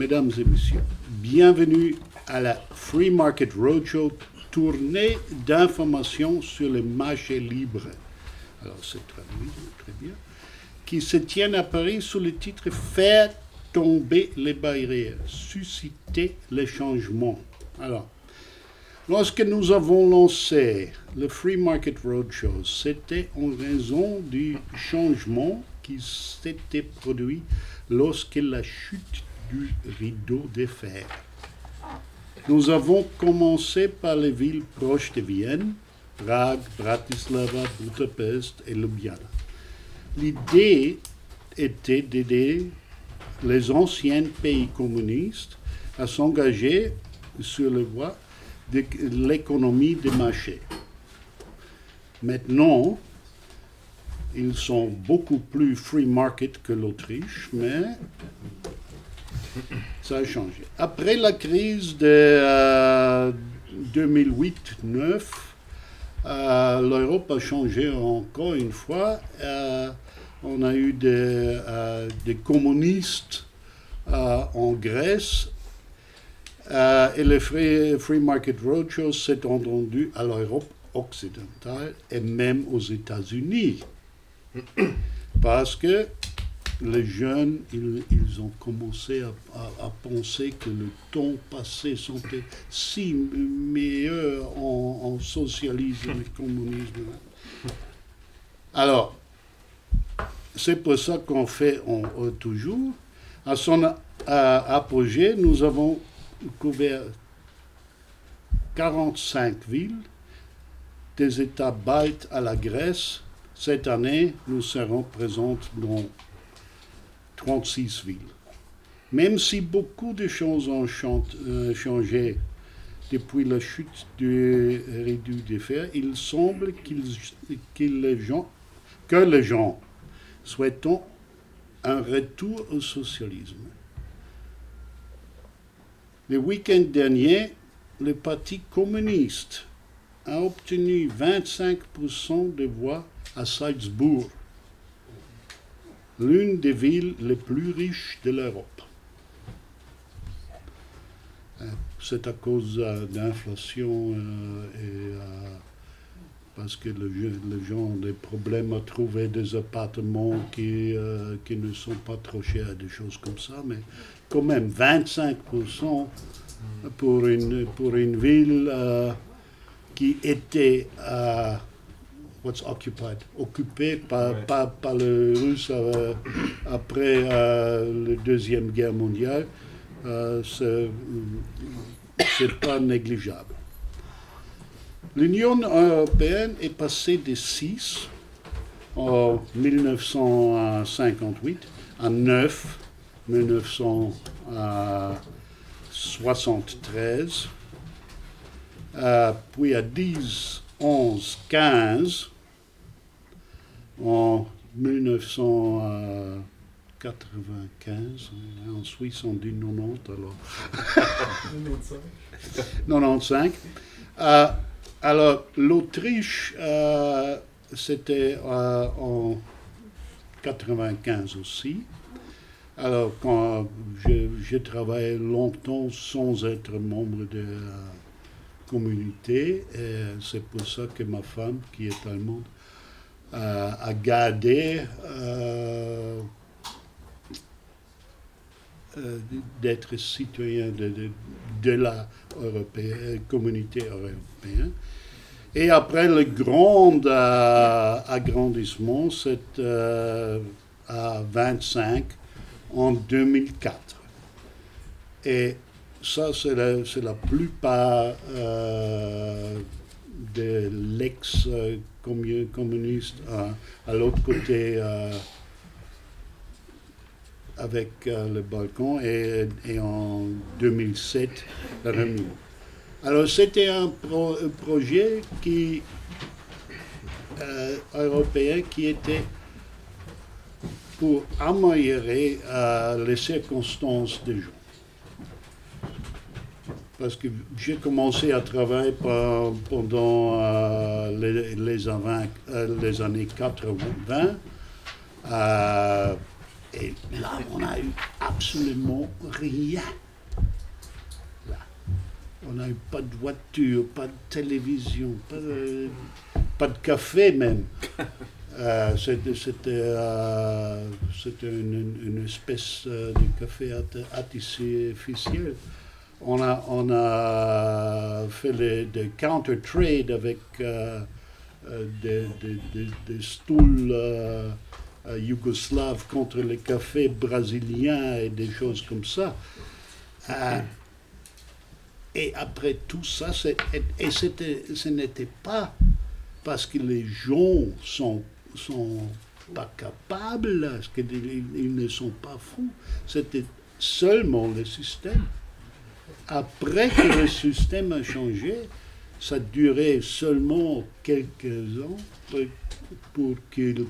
Mesdames et messieurs, bienvenue à la Free Market Roadshow, tournée d'informations sur le marché libre. Alors, c'est traduit très bien. Qui se tient à Paris sous le titre « Faire tomber les barrières, susciter les changements ». Alors, lorsque nous avons lancé le Free Market Roadshow, c'était en raison du changement qui s'était produit lorsque la chute du rideau de fer. Nous avons commencé par les villes proches de Vienne, Prague, Bratislava, Budapest et Ljubljana. L'idée était d'aider les anciens pays communistes à s'engager sur la voie de l'économie de marché. Maintenant, ils sont beaucoup plus free market que l'Autriche, mais ça a changé. Après la crise de 2008-2009, l'Europe a changé encore une fois. On a eu des communistes en Grèce et le Free Market Roadshow s'est entendu à l'Europe occidentale et même aux États-Unis. Parce que les jeunes, ils ont commencé à penser que le temps passé sentait si meilleur en socialisme et communisme. Alors, c'est pour ça qu'on fait toujours. À son apogée, nous avons couvert 45 villes, des États baltes à la Grèce. Cette année, nous serons présents dans 36 villes. Même si beaucoup de choses ont changé depuis la chute du rideau de fer, il semble que les gens souhaitent un retour au socialisme. Le week-end dernier, le Parti communiste a obtenu 25% des voix à Salzbourg, l'une des villes les plus riches de l'Europe. C'est à cause d'inflation et parce que les gens ont des problèmes à trouver des appartements qui ne sont pas trop chers, des choses comme ça, mais quand même 25% pour une ville qui était occupée par les Russes après la Deuxième Guerre mondiale, c'est pas négligeable. L'Union européenne est passée de 6 en 1958 à 9 en 1973, puis à 10, 11, 15 en 1995. En Suisse, on dit 90 alors. 95. Alors, l'Autriche, c'était en 95 aussi. Alors, quand j'ai travaillé longtemps sans être membre de la communauté, et c'est pour ça que ma femme, qui est allemande, a gardé d'être citoyen de la communauté européenne. Et après le grand agrandissement, c'est à 25 en 2004. Et ça, c'est la plupart de l'ex-communiste à l'autre côté avec le Balkan et en 2007, la Réunion. Alors, c'était un projet européen qui était pour améliorer les circonstances des gens. Parce que j'ai commencé à travailler pendant les années 80 Et là, on n'a eu absolument rien. Là. On n'a eu pas de voiture, pas de télévision, pas de café même. C'était une espèce de café artificiel. On a fait des counter-trade avec des stools yougoslaves contre les cafés brésiliens et des choses comme ça. Et après tout ça, ce n'était pas parce que les gens sont pas capables, parce qu'ils ne sont pas fous. C'était seulement le système. Après que le système a changé, ça durait seulement quelques ans pour qu'ils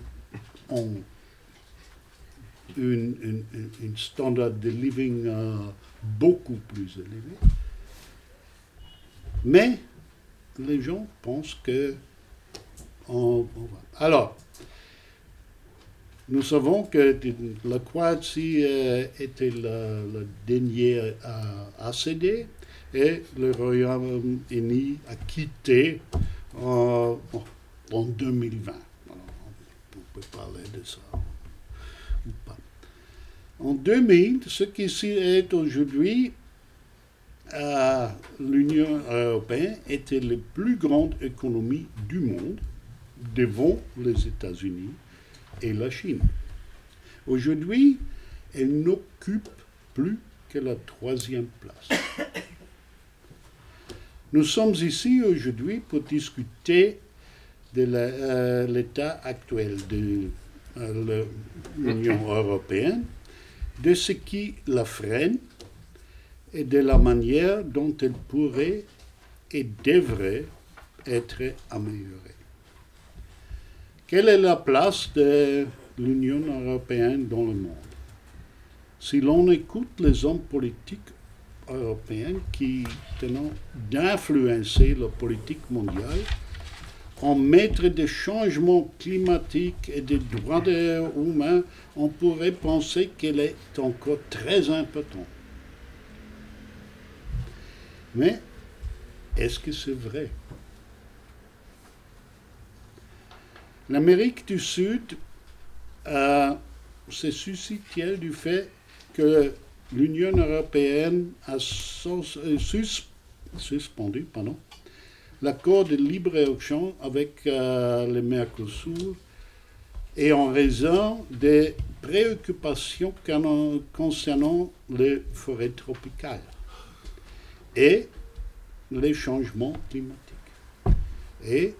aient un standard de living beaucoup plus élevé. Mais les gens pensent que on va. Alors, nous savons que la Croatie était le dernier à céder et le Royaume-Uni a quitté en 2020. Alors, on peut parler de ça ou pas. En 2000, ce qui est aujourd'hui, l'Union européenne était la plus grande économie du monde devant les États-Unis et la Chine. Aujourd'hui, elle n'occupe plus que la 3e place. Nous sommes ici aujourd'hui pour discuter de l'état actuel de l'Union européenne, de ce qui la freine et de la manière dont elle pourrait et devrait être améliorée. Quelle est la place de l'Union européenne dans le monde? Si l'on écoute les hommes politiques européens qui tentent d'influencer la politique mondiale en matière de changement climatique et des droits humains, on pourrait penser qu'elle est encore très importante. Mais est-ce que c'est vrai? L'Amérique du Sud se suscite du fait que l'Union européenne a suspendu l'accord de libre-échange avec le Mercosur et en raison des préoccupations concernant les forêts tropicales et les changements climatiques. Et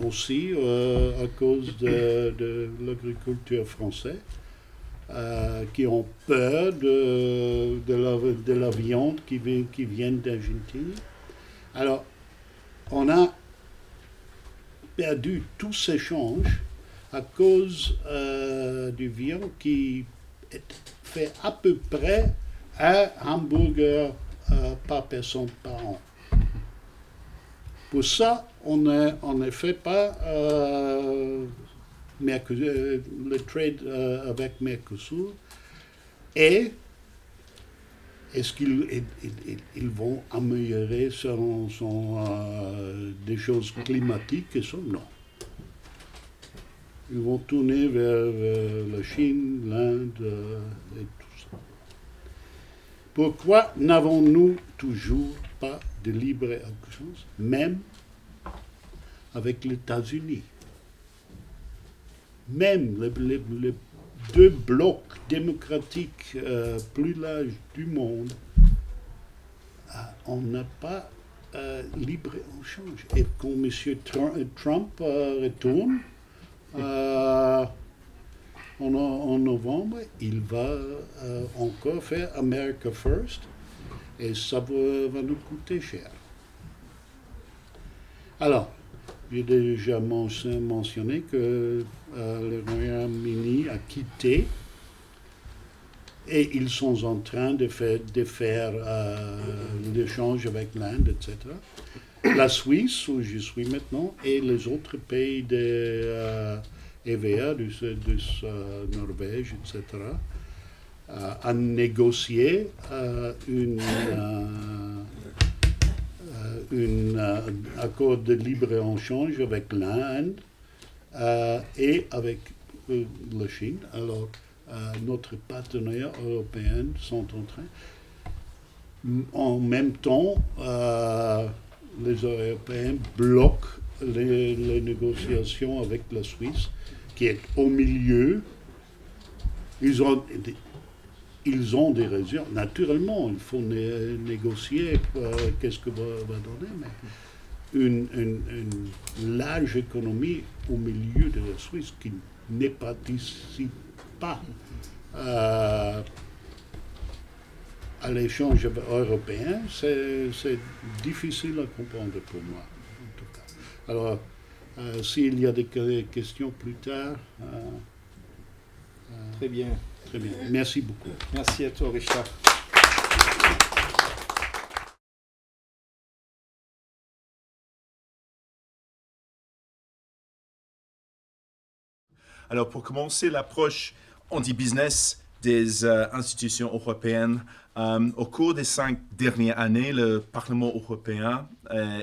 aussi à cause de l'agriculture française, qui ont peur de la viande qui vient d'Argentine. Alors, on a perdu tous ces échanges à cause du viande qui fait à peu près un hamburger par personne par an. Pour ça, on ne fait pas le trade avec Mercosur. Et est-ce qu'ils vont améliorer des choses climatiques et ça? Non. Ils vont tourner vers la Chine, l'Inde et tout ça. Pourquoi n'avons-nous toujours pas de libre-échange, même avec les États-Unis? Même les deux blocs démocratiques plus larges du monde, on n'a pas libre-échange. Et quand M. Trump retourne en novembre, il va encore faire America First et ça va nous coûter cher. Alors, j'ai déjà mentionné que le Royaume-Uni a quitté et ils sont en train de faire l'échange avec l'Inde, etc. La Suisse, où je suis maintenant, et les autres pays de EVA, de Norvège, etc., à négocier un accord de libre-échange avec l'Inde et avec la Chine. Alors, notre partenaire européen sont en train. En même temps, les Européens bloquent les négociations avec la Suisse, qui est au milieu. Ils ont des raisons. Naturellement, il faut négocier qu'est-ce que va donner, mais une large économie au milieu de la Suisse qui ne participe pas à l'échange européen, c'est difficile à comprendre pour moi, en tout cas. Alors, s'il y a des questions plus tard... Très bien. Très bien. Merci beaucoup. Merci à toi, Richard. Alors, pour commencer, l'approche anti-business des institutions européennes, au cours des 5 dernières années, le Parlement européen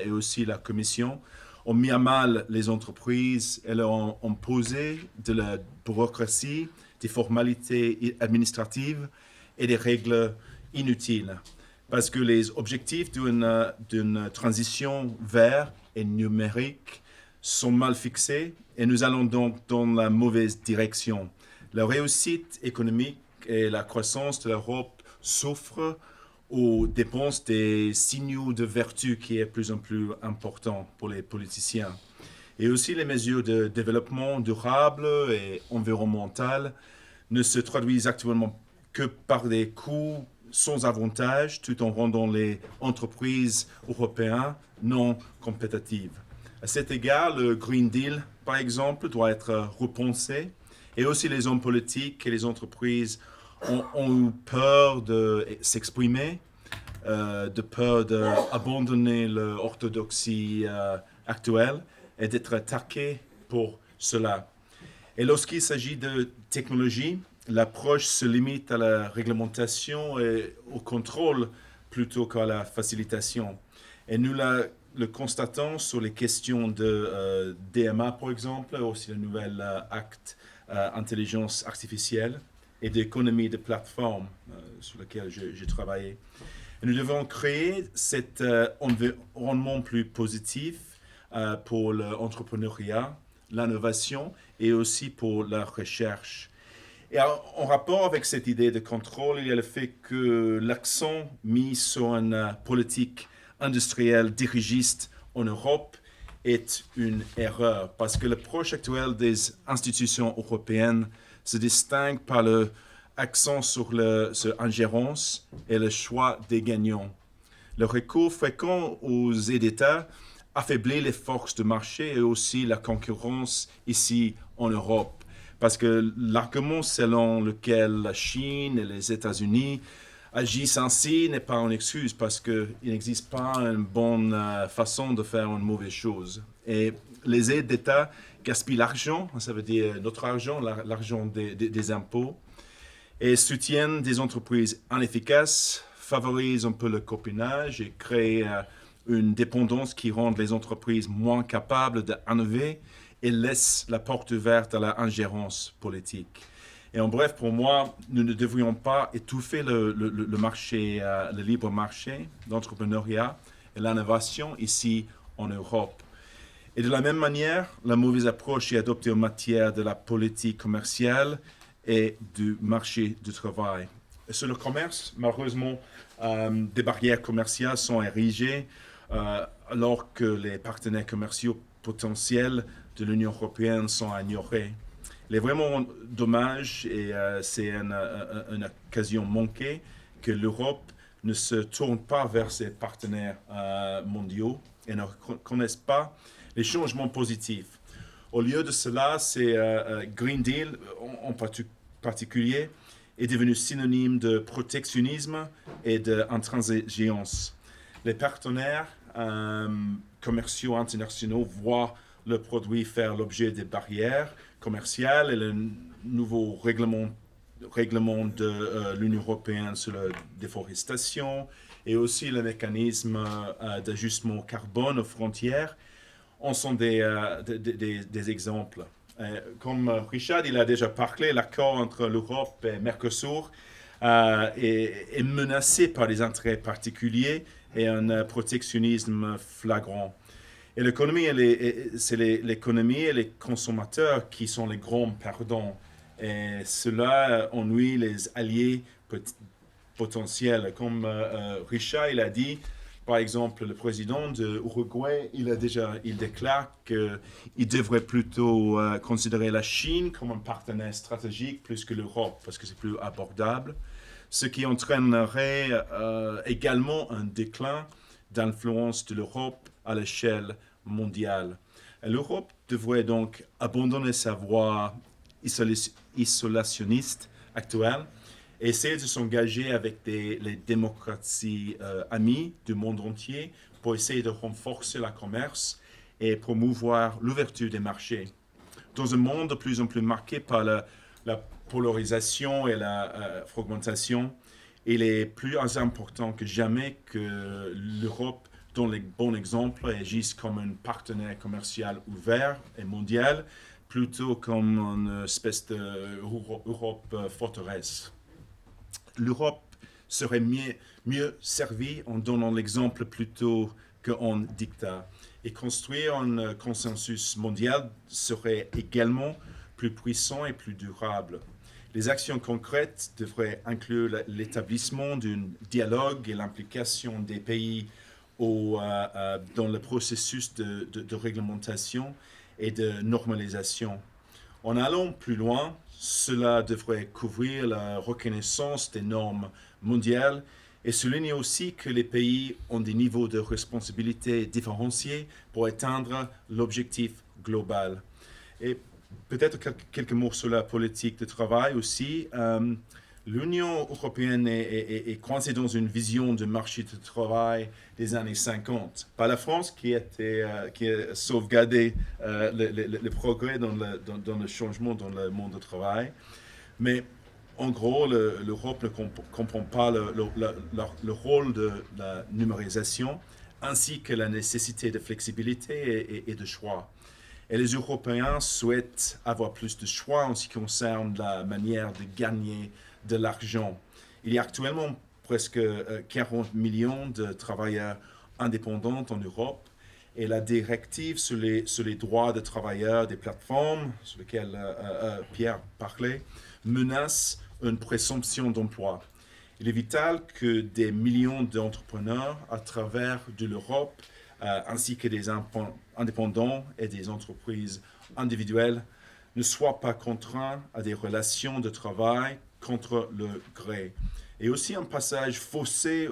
et aussi la Commission ont mis à mal les entreprises et leur ont imposé de la bureaucratie, des formalités administratives et des règles inutiles. Parce que les objectifs d'une transition verte et numérique sont mal fixés et nous allons donc dans la mauvaise direction. La réussite économique et la croissance de l'Europe souffrent aux dépenses des signaux de vertu qui est de plus en plus important pour les politiciens. Et aussi les mesures de développement durable et environnemental ne se traduisent actuellement que par des coûts sans avantage tout en rendant les entreprises européennes non compétitives. À cet égard, le Green Deal, par exemple, doit être repensé et aussi les hommes politiques et les entreprises ont eu peur de s'exprimer, de peur d'abandonner l'orthodoxie actuelle et d'être attaqués pour cela. Et lorsqu'il s'agit de technologie, l'approche se limite à la réglementation et au contrôle plutôt qu'à la facilitation. Et nous le constatons sur les questions de DMA, par exemple, aussi le nouvel acte intelligence artificielle et d'économie de plateforme sur lequel j'ai travaillé. Et nous devons créer cet environnement plus positif pour l'entrepreneuriat, l'innovation et aussi pour la recherche. Et en rapport avec cette idée de contrôle, il y a le fait que l'accent mis sur une politique industrielle dirigiste en Europe est une erreur parce que l'approche actuelle des institutions européennes se distingue par l'accent sur l'ingérence et le choix des gagnants. Le recours fréquent aux aides d'État affaiblit les forces de marché et aussi la concurrence ici en Europe. Parce que l'argument selon lequel la Chine et les États-Unis agissent ainsi n'est pas une excuse parce qu'il n'existe pas une bonne façon de faire une mauvaise chose. Et les aides d'État gaspillent l'argent, ça veut dire notre argent, l'argent des impôts, et soutiennent des entreprises inefficaces, favorisent un peu le copinage et créent une dépendance qui rend les entreprises moins capables d'innover et laisse la porte ouverte à l'ingérence politique. Et en bref, pour moi, nous ne devrions pas étouffer le marché, le libre marché, l'entrepreneuriat et l'innovation ici en Europe. Et de la même manière, la mauvaise approche est adoptée en matière de la politique commerciale et du marché du travail. Et sur le commerce, malheureusement, des barrières commerciales sont érigées alors que les partenaires commerciaux potentiels de l'Union européenne sont ignorés. Il est vraiment dommage et c'est une occasion manquée que l'Europe ne se tourne pas vers ses partenaires mondiaux et ne reconnaisse pas les changements positifs. Au lieu de cela, c'est Green Deal en particulier est devenu synonyme de protectionnisme et d'intransigeance. Les partenaires commerciaux internationaux voient le produit faire l'objet des barrières commerciales et le nouveau règlement règlement de l'Union européenne sur la déforestation et aussi le mécanisme d'ajustement carbone aux frontières en sont des exemples. Comme Richard il a déjà parlé, l'accord entre l'Europe et Mercosur est menacé par des intérêts particuliers et un protectionnisme flagrant. Et l'économie, c'est l'économie et les consommateurs qui sont les grands perdants. Et cela ennuie les alliés potentiels. Comme Richard il a dit, par exemple, le président de Uruguay, il déclare qu'il devrait plutôt considérer la Chine comme un partenaire stratégique plus que l'Europe, parce que c'est plus abordable, ce qui entraînerait également un déclin d'influence de l'Europe à l'échelle mondiale. L'Europe devrait donc abandonner sa voie isolationniste actuelle et essayer de s'engager avec les démocraties amies du monde entier pour essayer de renforcer le commerce et promouvoir l'ouverture des marchés. Dans un monde de plus en plus marqué par la polarisation et la fragmentation, il est plus important que jamais que l'Europe donne les bons exemples et agisse comme un partenaire commercial ouvert et mondial, plutôt comme une espèce d'Europe forteresse. L'Europe serait mieux servie en donnant l'exemple plutôt qu'en dictat. Et construire un consensus mondial serait également plus puissant et plus durable. Les actions concrètes devraient inclure l'établissement d'un dialogue et l'implication des pays dans le processus de réglementation et de normalisation. En allant plus loin, cela devrait couvrir la reconnaissance des normes mondiales et souligner aussi que les pays ont des niveaux de responsabilité différenciés pour atteindre l'objectif global. Et peut-être quelques mots sur la politique de travail aussi. L'Union européenne est coincée dans une vision de marché de travail des années 50. Pas la France qui a sauvegardé le progrès dans le changement dans le monde du travail. Mais en gros, l'Europe ne comprend pas le rôle de la numérisation ainsi que la nécessité de flexibilité et de choix. Et les Européens souhaitent avoir plus de choix en ce qui concerne la manière de gagner de l'argent. Il y a actuellement presque 40 millions de travailleurs indépendants en Europe et la directive sur les droits des travailleurs des plateformes, sur lesquelles Pierre parlait, menace une présomption d'emploi. Il est vital que des millions d'entrepreneurs à travers de l'Europe ainsi que des indépendants et des entreprises individuelles ne soient pas contraints à des relations de travail contre le gré. Et aussi un passage faussé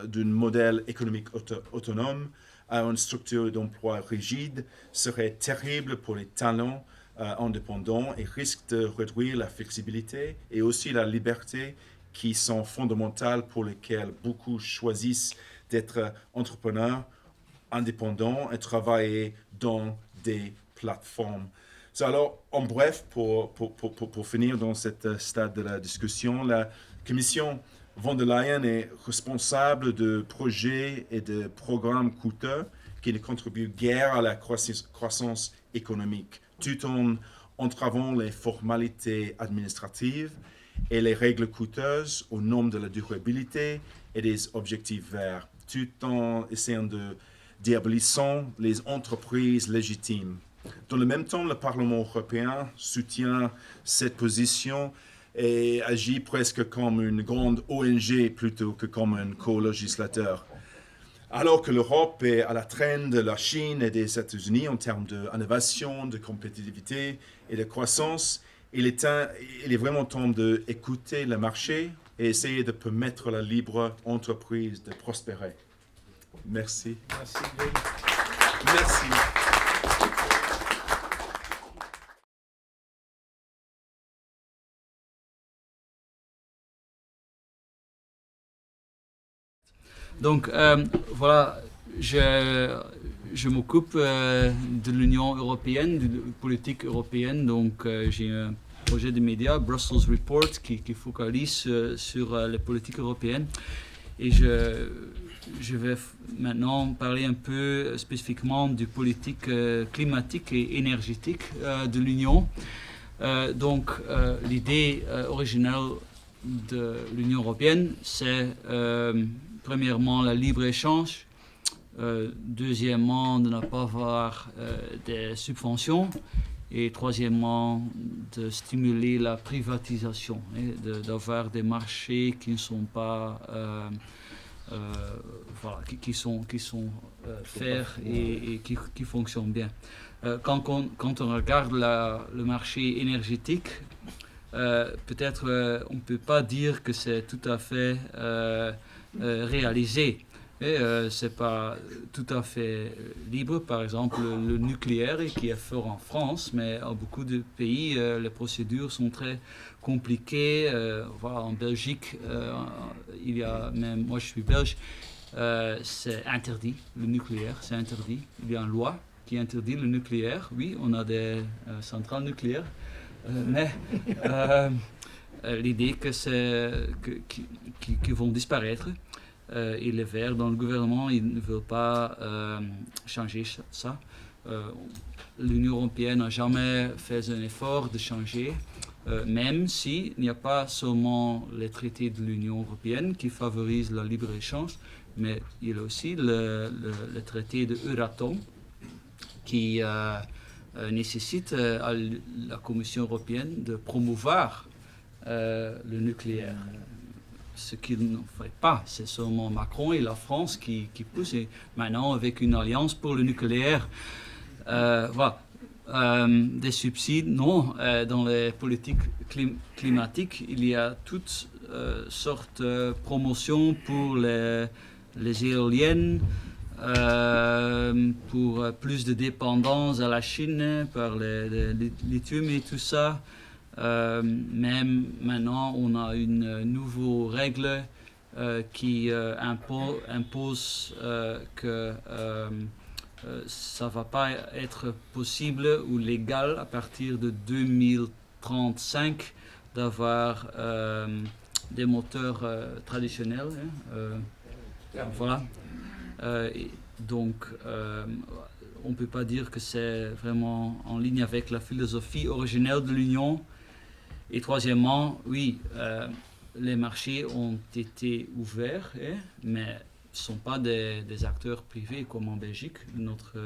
d'un modèle économique autonome à une structure d'emploi rigide serait terrible pour les talents indépendants et risque de réduire la flexibilité et aussi la liberté qui sont fondamentales pour lesquelles beaucoup choisissent d'être entrepreneurs indépendants et travailler dans des plateformes. Alors, en bref, pour finir dans cette stade de la discussion, la Commission von der Leyen est responsable de projets et de programmes coûteux qui ne contribuent guère à la croissance économique, tout en entravant les formalités administratives et les règles coûteuses au nom de la durabilité et des objectifs verts, tout en essayant de diabolisant les entreprises légitimes. Dans le même temps, le Parlement européen soutient cette position et agit presque comme une grande ONG plutôt que comme un co-législateur. Alors que l'Europe est à la traîne de la Chine et des États-Unis en termes d'innovation, de compétitivité et de croissance, il est vraiment temps d'écouter le marché et essayer de permettre à la libre entreprise de prospérer. Merci. Merci. Merci. Donc voilà, je m'occupe de l'Union européenne, de la politique européenne, donc j'ai projet de médias, Brussels Report, qui focalise sur les politiques européennes. Et je vais maintenant parler un peu spécifiquement du politique climatique et énergétique de l'Union. Donc, l'idée originale de l'Union européenne, c'est premièrement le libre-échange, deuxièmement de ne pas avoir des subventions et troisièmement de stimuler la privatisation, d'avoir des marchés qui ne sont pas voilà, qui sont faits et qui fonctionnent bien. Quand on regarde le marché énergétique, peut-être on ne peut pas dire que c'est tout à fait réalisé. Ce n'est pas tout à fait libre. Par exemple, le nucléaire qui est fort en France, mais en beaucoup de pays, les procédures sont très compliquées. Voilà, en Belgique, il y a même, moi je suis belge, c'est interdit, le nucléaire, c'est interdit. Il y a une loi qui interdit le nucléaire. Oui, on a des centrales nucléaires, mais l'idée qu'ils vont disparaître. Et les Verts dans le gouvernement, ils ne veulent pas changer ça. L'Union européenne n'a jamais fait un effort de changer, même s'il n'y a pas seulement les traités de l'Union européenne qui favorisent le libre-échange, mais il y a aussi le traité de Euratom qui nécessite à la Commission européenne de promouvoir le nucléaire. Ce qu'ils ne font pas, c'est seulement Macron et la France qui poussent. Et maintenant, avec une alliance pour le nucléaire, voilà. Des subsides, non. Dans les politiques climatiques, il y a toutes sortes de promotions pour les éoliennes, pour plus de dépendance à la Chine par le lithium et tout ça. Même maintenant, on a une nouvelle règle qui impose que ça ne va pas être possible ou légal à partir de 2035 d'avoir des moteurs traditionnels. Voilà. Donc, on ne peut pas dire que c'est vraiment en ligne avec la philosophie originelle de l'Union. Et troisièmement, oui, les marchés ont été ouverts, mais ne sont pas des acteurs privés comme en Belgique. Notre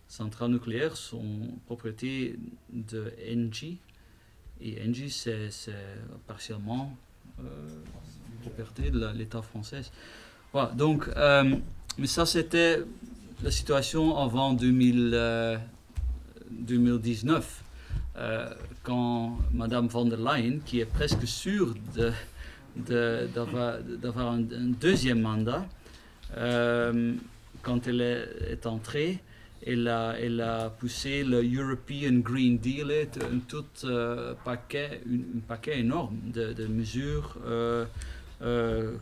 centrale nucléaire sont propriété de Engie. Et Engie, c'est partiellement propriété de l'État français. Voilà, donc, mais ça, c'était la situation avant 2019. Quand Madame von der Leyen, qui est presque sûre d'avoir un deuxième mandat, quand elle est entrée, elle a poussé le European Green Deal, un paquet énorme de mesures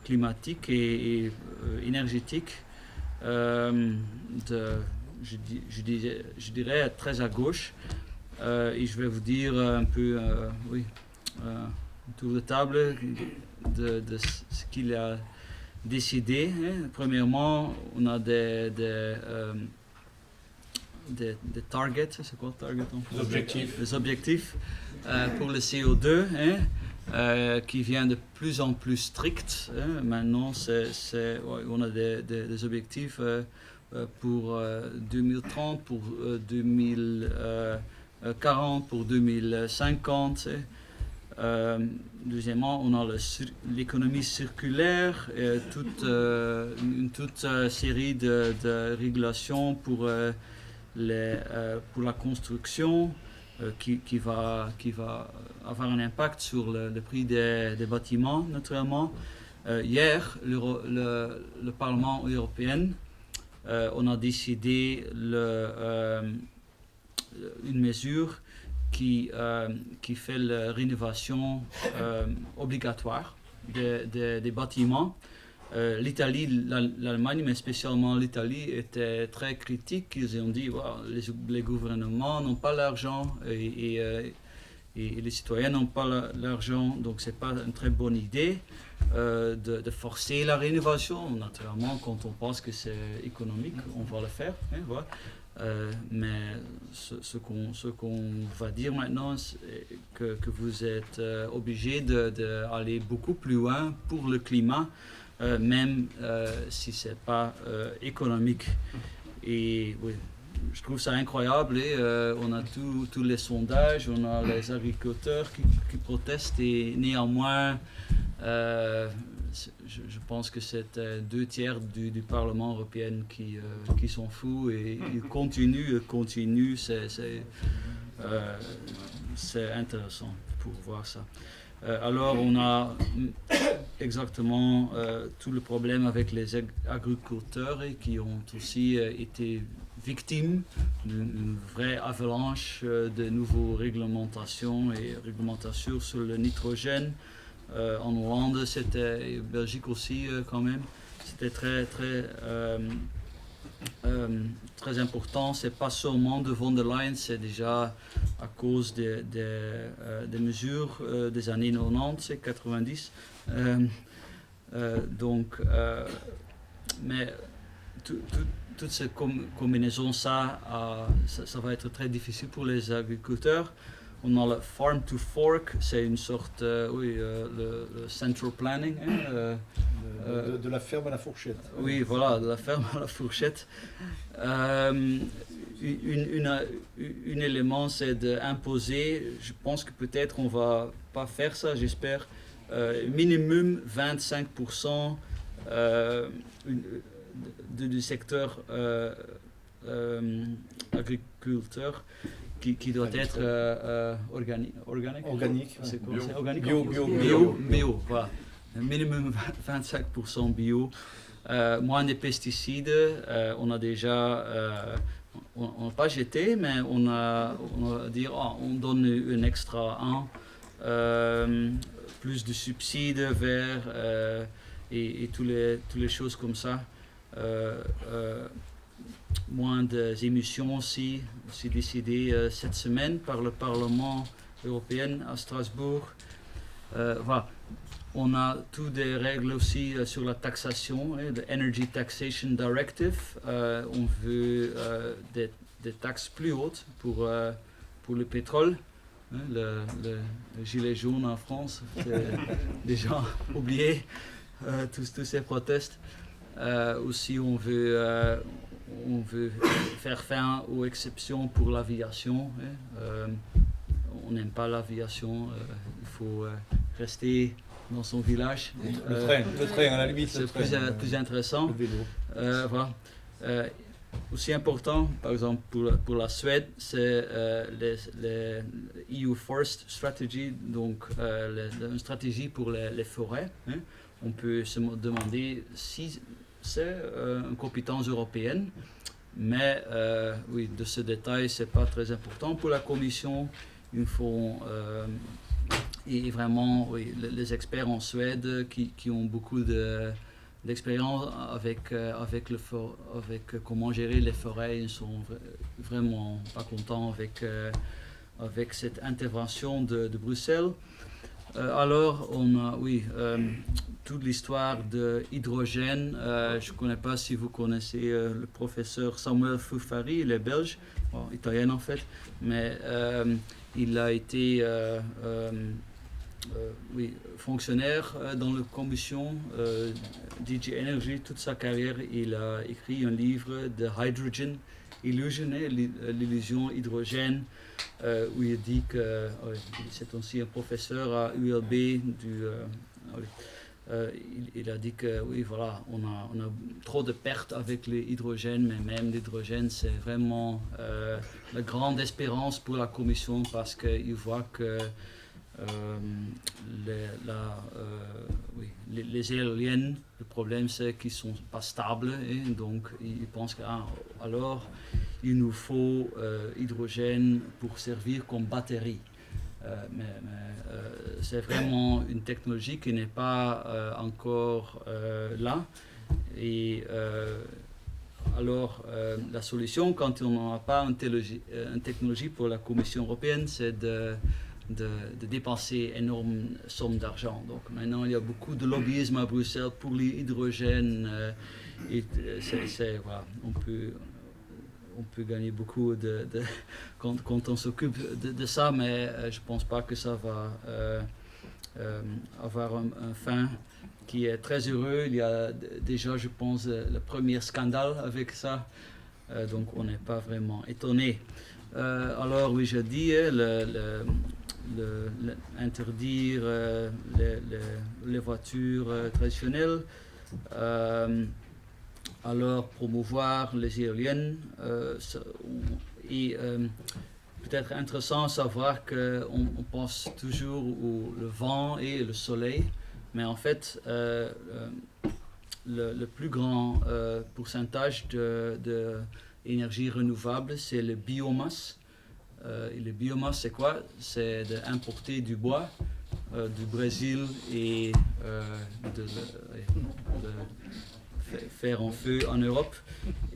climatiques et énergétiques, je dirais très à gauche. Et je vais vous dire un peu, un tour de table de ce qu'il a décidé. Premièrement, on a des targets, c'est quoi target en français? Les objectifs pour le CO2, qui viennent de plus en plus stricts. Maintenant, on a des objectifs pour 2030, pour 2040, pour 2050. Deuxièmement, on a l'économie circulaire, toute série de régulations pour la construction qui va avoir un impact sur le prix des bâtiments, naturellement. Hier, le Parlement européen, on a décidé une mesure qui fait la rénovation obligatoire des bâtiments. L'Italie, l'Allemagne, mais spécialement l'Italie, étaient très critiques. Ils ont dit wow, les gouvernements n'ont pas l'argent et et les citoyens n'ont pas l'argent, donc c'est pas une très bonne idée de forcer la rénovation. Naturellement, quand on pense que c'est économique, on va le faire. Hein, voilà. Mais ce qu'on va dire maintenant, c'est que vous êtes obligé d'aller beaucoup plus loin pour le climat, même si ce n'est pas économique. Et oui, je trouve ça incroyable. Et, on a tous les sondages, on a les agriculteurs qui protestent et néanmoins, je pense que c'est 2/3 du Parlement européen qui s'en fout et ils continuent. C'est intéressant pour voir ça. Alors on a exactement tout le problème avec les agriculteurs et qui ont aussi été victimes d'une vraie avalanche de nouvelles réglementations et réglementations sur le nitrogène. En Hollande, c'était Belgique aussi quand même. C'était très important. C'est pas seulement de von der Leyen, c'est déjà à cause des mesures des années 90 et 90. Mais toutes ces combinaisons, ça va être très difficile pour les agriculteurs. On a le farm to fork, c'est une sorte, le central planning. Hein, de la ferme à la fourchette. Oui, voilà, de la ferme à la fourchette. Un élément, c'est d'imposer, je pense que peut-être on va pas faire ça, j'espère, minimum 25% du secteur agriculteur qui doit être organique. Organique. C'est quoi? C'est organique. Bio. Voilà. Minimum 25% bio. Moins de pesticides. On a déjà, on n'a pas jeté, mais on a dit, on donne un extra 1, plus de subsides verts et toutes les choses comme ça. Moins d'émissions aussi, c'est décidé cette semaine par le Parlement européen à Strasbourg. Voilà. On a toutes des règles aussi sur la taxation, le Energy Taxation Directive. On veut des taxes plus hautes pour le pétrole. Le gilet jaune en France, c'est déjà oublié, tous ces protestes. Aussi, on veut faire fin aux exceptions pour l'aviation. On n'aime pas l'aviation, il faut rester dans son village. Le train à la limite. C'est plus intéressant. Le vélo. Voilà. Aussi important, par exemple pour la Suède, c'est les EU Forest Strategy, donc une stratégie pour les forêts. Hein. On peut se demander si c'est une compétence européenne, mais oui, de ce détail, c'est pas très important pour la Commission. Il faut et vraiment, oui, les experts en Suède qui ont beaucoup d'expérience avec comment gérer les forêts, ils sont vraiment pas contents avec cette intervention de Bruxelles. Alors, on a, oui, toute l'histoire de l'hydrogène. Je ne connais pas si vous connaissez le professeur Samuel Fufari, il est belge, italien en fait, mais il a été oui, fonctionnaire dans la commission DG Energy toute sa carrière. Il a écrit un livre de Hydrogen Illusion, l'illusion hydrogène, où il dit que c'est aussi un professeur à ULB il a dit que oui, voilà, on a trop de pertes avec l'hydrogène, mais même l'hydrogène, c'est vraiment la grande espérance pour la Commission parce qu'il voit que les éoliennes, le problème c'est qu'ils ne sont pas stables, et donc ils pensent que alors il nous faut hydrogène pour servir comme batterie. Mais c'est vraiment une technologie qui n'est pas encore là. Et alors, la solution, quand on n'a pas une technologie pour la Commission européenne, c'est de dépenser énormes sommes d'argent. Donc maintenant, il y a beaucoup de lobbyisme à Bruxelles pour l'hydrogène. Voilà, on peut gagner beaucoup quand on s'occupe de ça, mais je ne pense pas que ça va avoir un fin qui est très heureux. Il y a déjà, je pense, le premier scandale avec ça, donc on n'est pas vraiment étonné. Alors oui, je dis, interdire les voitures traditionnelles, alors promouvoir les éoliennes, et peut-être intéressant de savoir qu'on pense toujours au le vent et le soleil, mais en fait le plus grand pourcentage de énergie renouvelable, c'est le biomasse. Et le biomasse, c'est quoi? C'est d'importer du bois du Brésil et de faire en feu en Europe.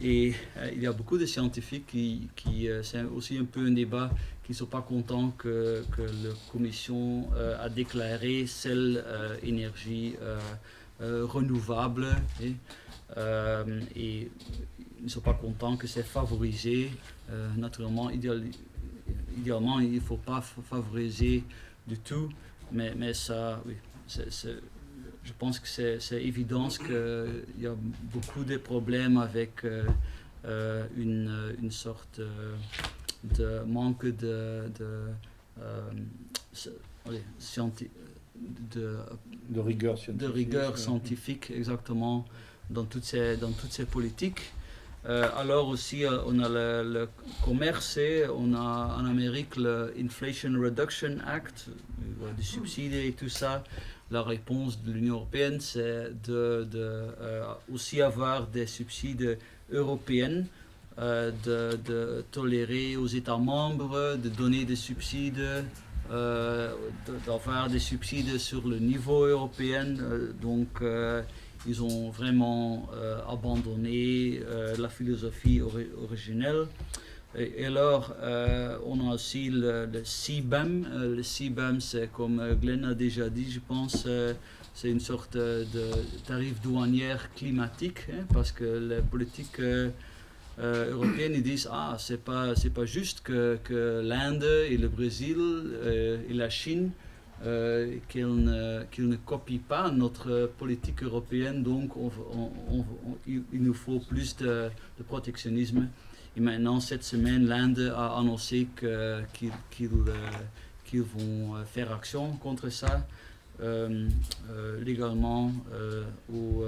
Et il y a beaucoup de scientifiques qui c'est aussi un peu un débat, qui ne sont pas contents que la Commission a déclaré celle énergie renouvelable. Et ils ne sont pas contents que c'est favorisé. Naturellement, idéalement, il ne faut pas favoriser du tout, mais ça, oui, je pense que c'est évident qu'il y a beaucoup de problèmes avec une sorte de manque de rigueur scientifique, exactement, dans toutes ces politiques. Alors aussi, on a le commerce, et on a en Amérique le Inflation Reduction Act, des subsides et tout ça. La réponse de l'Union européenne, c'est aussi avoir des subsides européens, de tolérer aux États membres, de donner des subsides, d'avoir des subsides sur le niveau européen. Donc, ils ont vraiment abandonné la philosophie originelle. Et alors, on a aussi le CBAM. Le CBAM, c'est comme Glenn a déjà dit, je pense, c'est une sorte de tarif douanière climatique, hein, parce que les politiques européennes, ils disent c'est pas juste que l'Inde et le Brésil et la Chine qu'ils ne copient pas notre politique européenne, donc il nous faut plus de protectionnisme. Et maintenant, cette semaine, l'Inde a annoncé qu'ils vont faire action contre ça, légalement, aux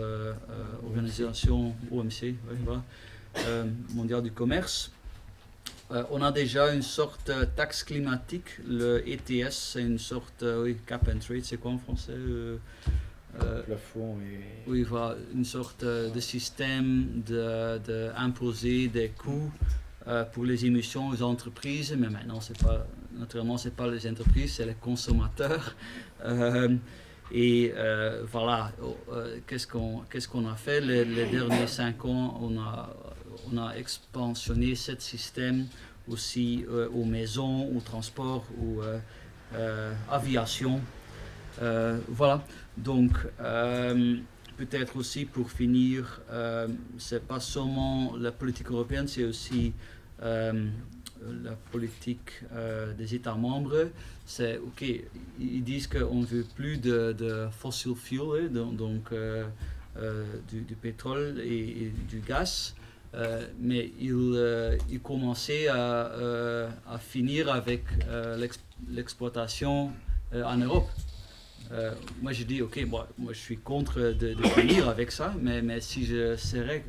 organisations OMC, voilà, mondiale du commerce. On a déjà une sorte de taxe climatique, le ETS, c'est une sorte, cap and trade, c'est quoi en français? Plafond et... Oui, voilà, une sorte de système d'imposer des coûts pour les émissions aux entreprises, mais maintenant, naturellement, ce n'est pas les entreprises, c'est les consommateurs. Voilà, qu'est-ce qu'on a fait les derniers 5 ans? On a expansionné ce système aussi aux maisons, au transport, aux aviation. Voilà, donc peut-être aussi pour finir, c'est pas seulement la politique européenne, c'est aussi la politique des États membres. C'est ok, ils disent qu'on ne veut plus de fossil fuel, donc du pétrole et du gaz. Mais ils commençaient à finir avec l'exploitation en Europe. Moi je dis ok, moi je suis contre de finir avec ça, mais si je serais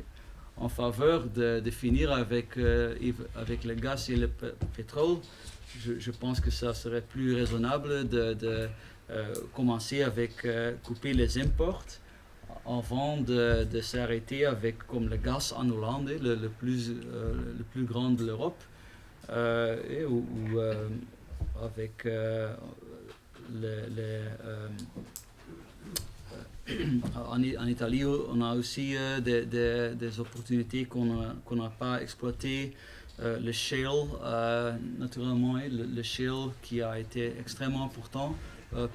en faveur de finir avec le gaz et le pétrole, je pense que ça serait plus raisonnable de commencer avec couper les imports avant de s'arrêter avec comme le gaz en Hollande, le plus grand de l'Europe, ou avec en Italie, on a aussi des opportunités qu'on n'a pas exploitées le shale, naturellement, le shale qui a été extrêmement important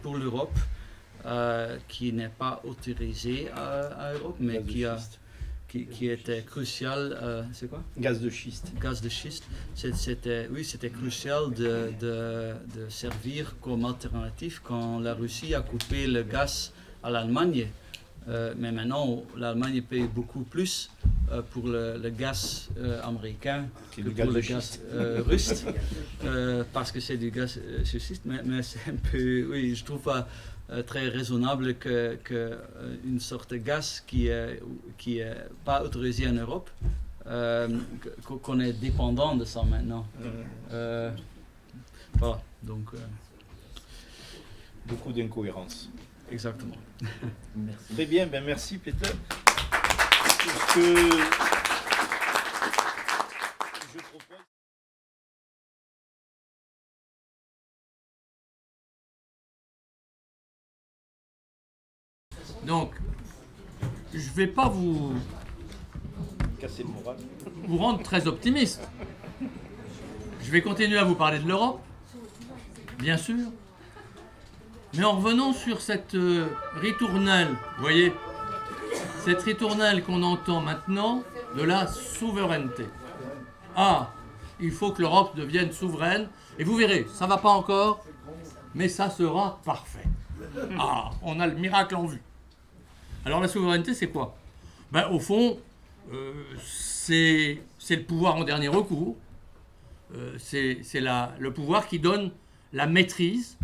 pour l'Europe, qui n'est pas autorisé à l'Europe, mais qui était crucial. C'est quoi? Gaz de schiste. Gaz de schiste. C'était crucial de servir comme alternative quand la Russie a coupé le gaz à l'Allemagne. Mais maintenant, l'Allemagne paye beaucoup plus pour le gaz américain que pour le gaz russe, parce que c'est du gaz sur schiste. Mais c'est un peu, oui, je trouve pas très raisonnable qu'une sorte de gaz qui est pas autorisé en Europe, qu'on est dépendant de ça maintenant. Voilà, donc... Beaucoup d'incohérences. Exactement. Merci. Très bien, ben merci Peter. Ce que je propose... Donc, je ne vais pas Casser le moral. vous rendre très optimiste. Je vais continuer à vous parler de l'Europe, bien sûr. Mais en revenant sur cette ritournelle, vous voyez, cette ritournelle qu'on entend maintenant de la souveraineté. Ah, il faut que l'Europe devienne souveraine, et vous verrez, ça ne va pas encore, mais ça sera parfait. Ah, on a le miracle en vue. Alors la souveraineté, c'est quoi? Ben, au fond, c'est le pouvoir en dernier recours. C'est le pouvoir qui donne la maîtrise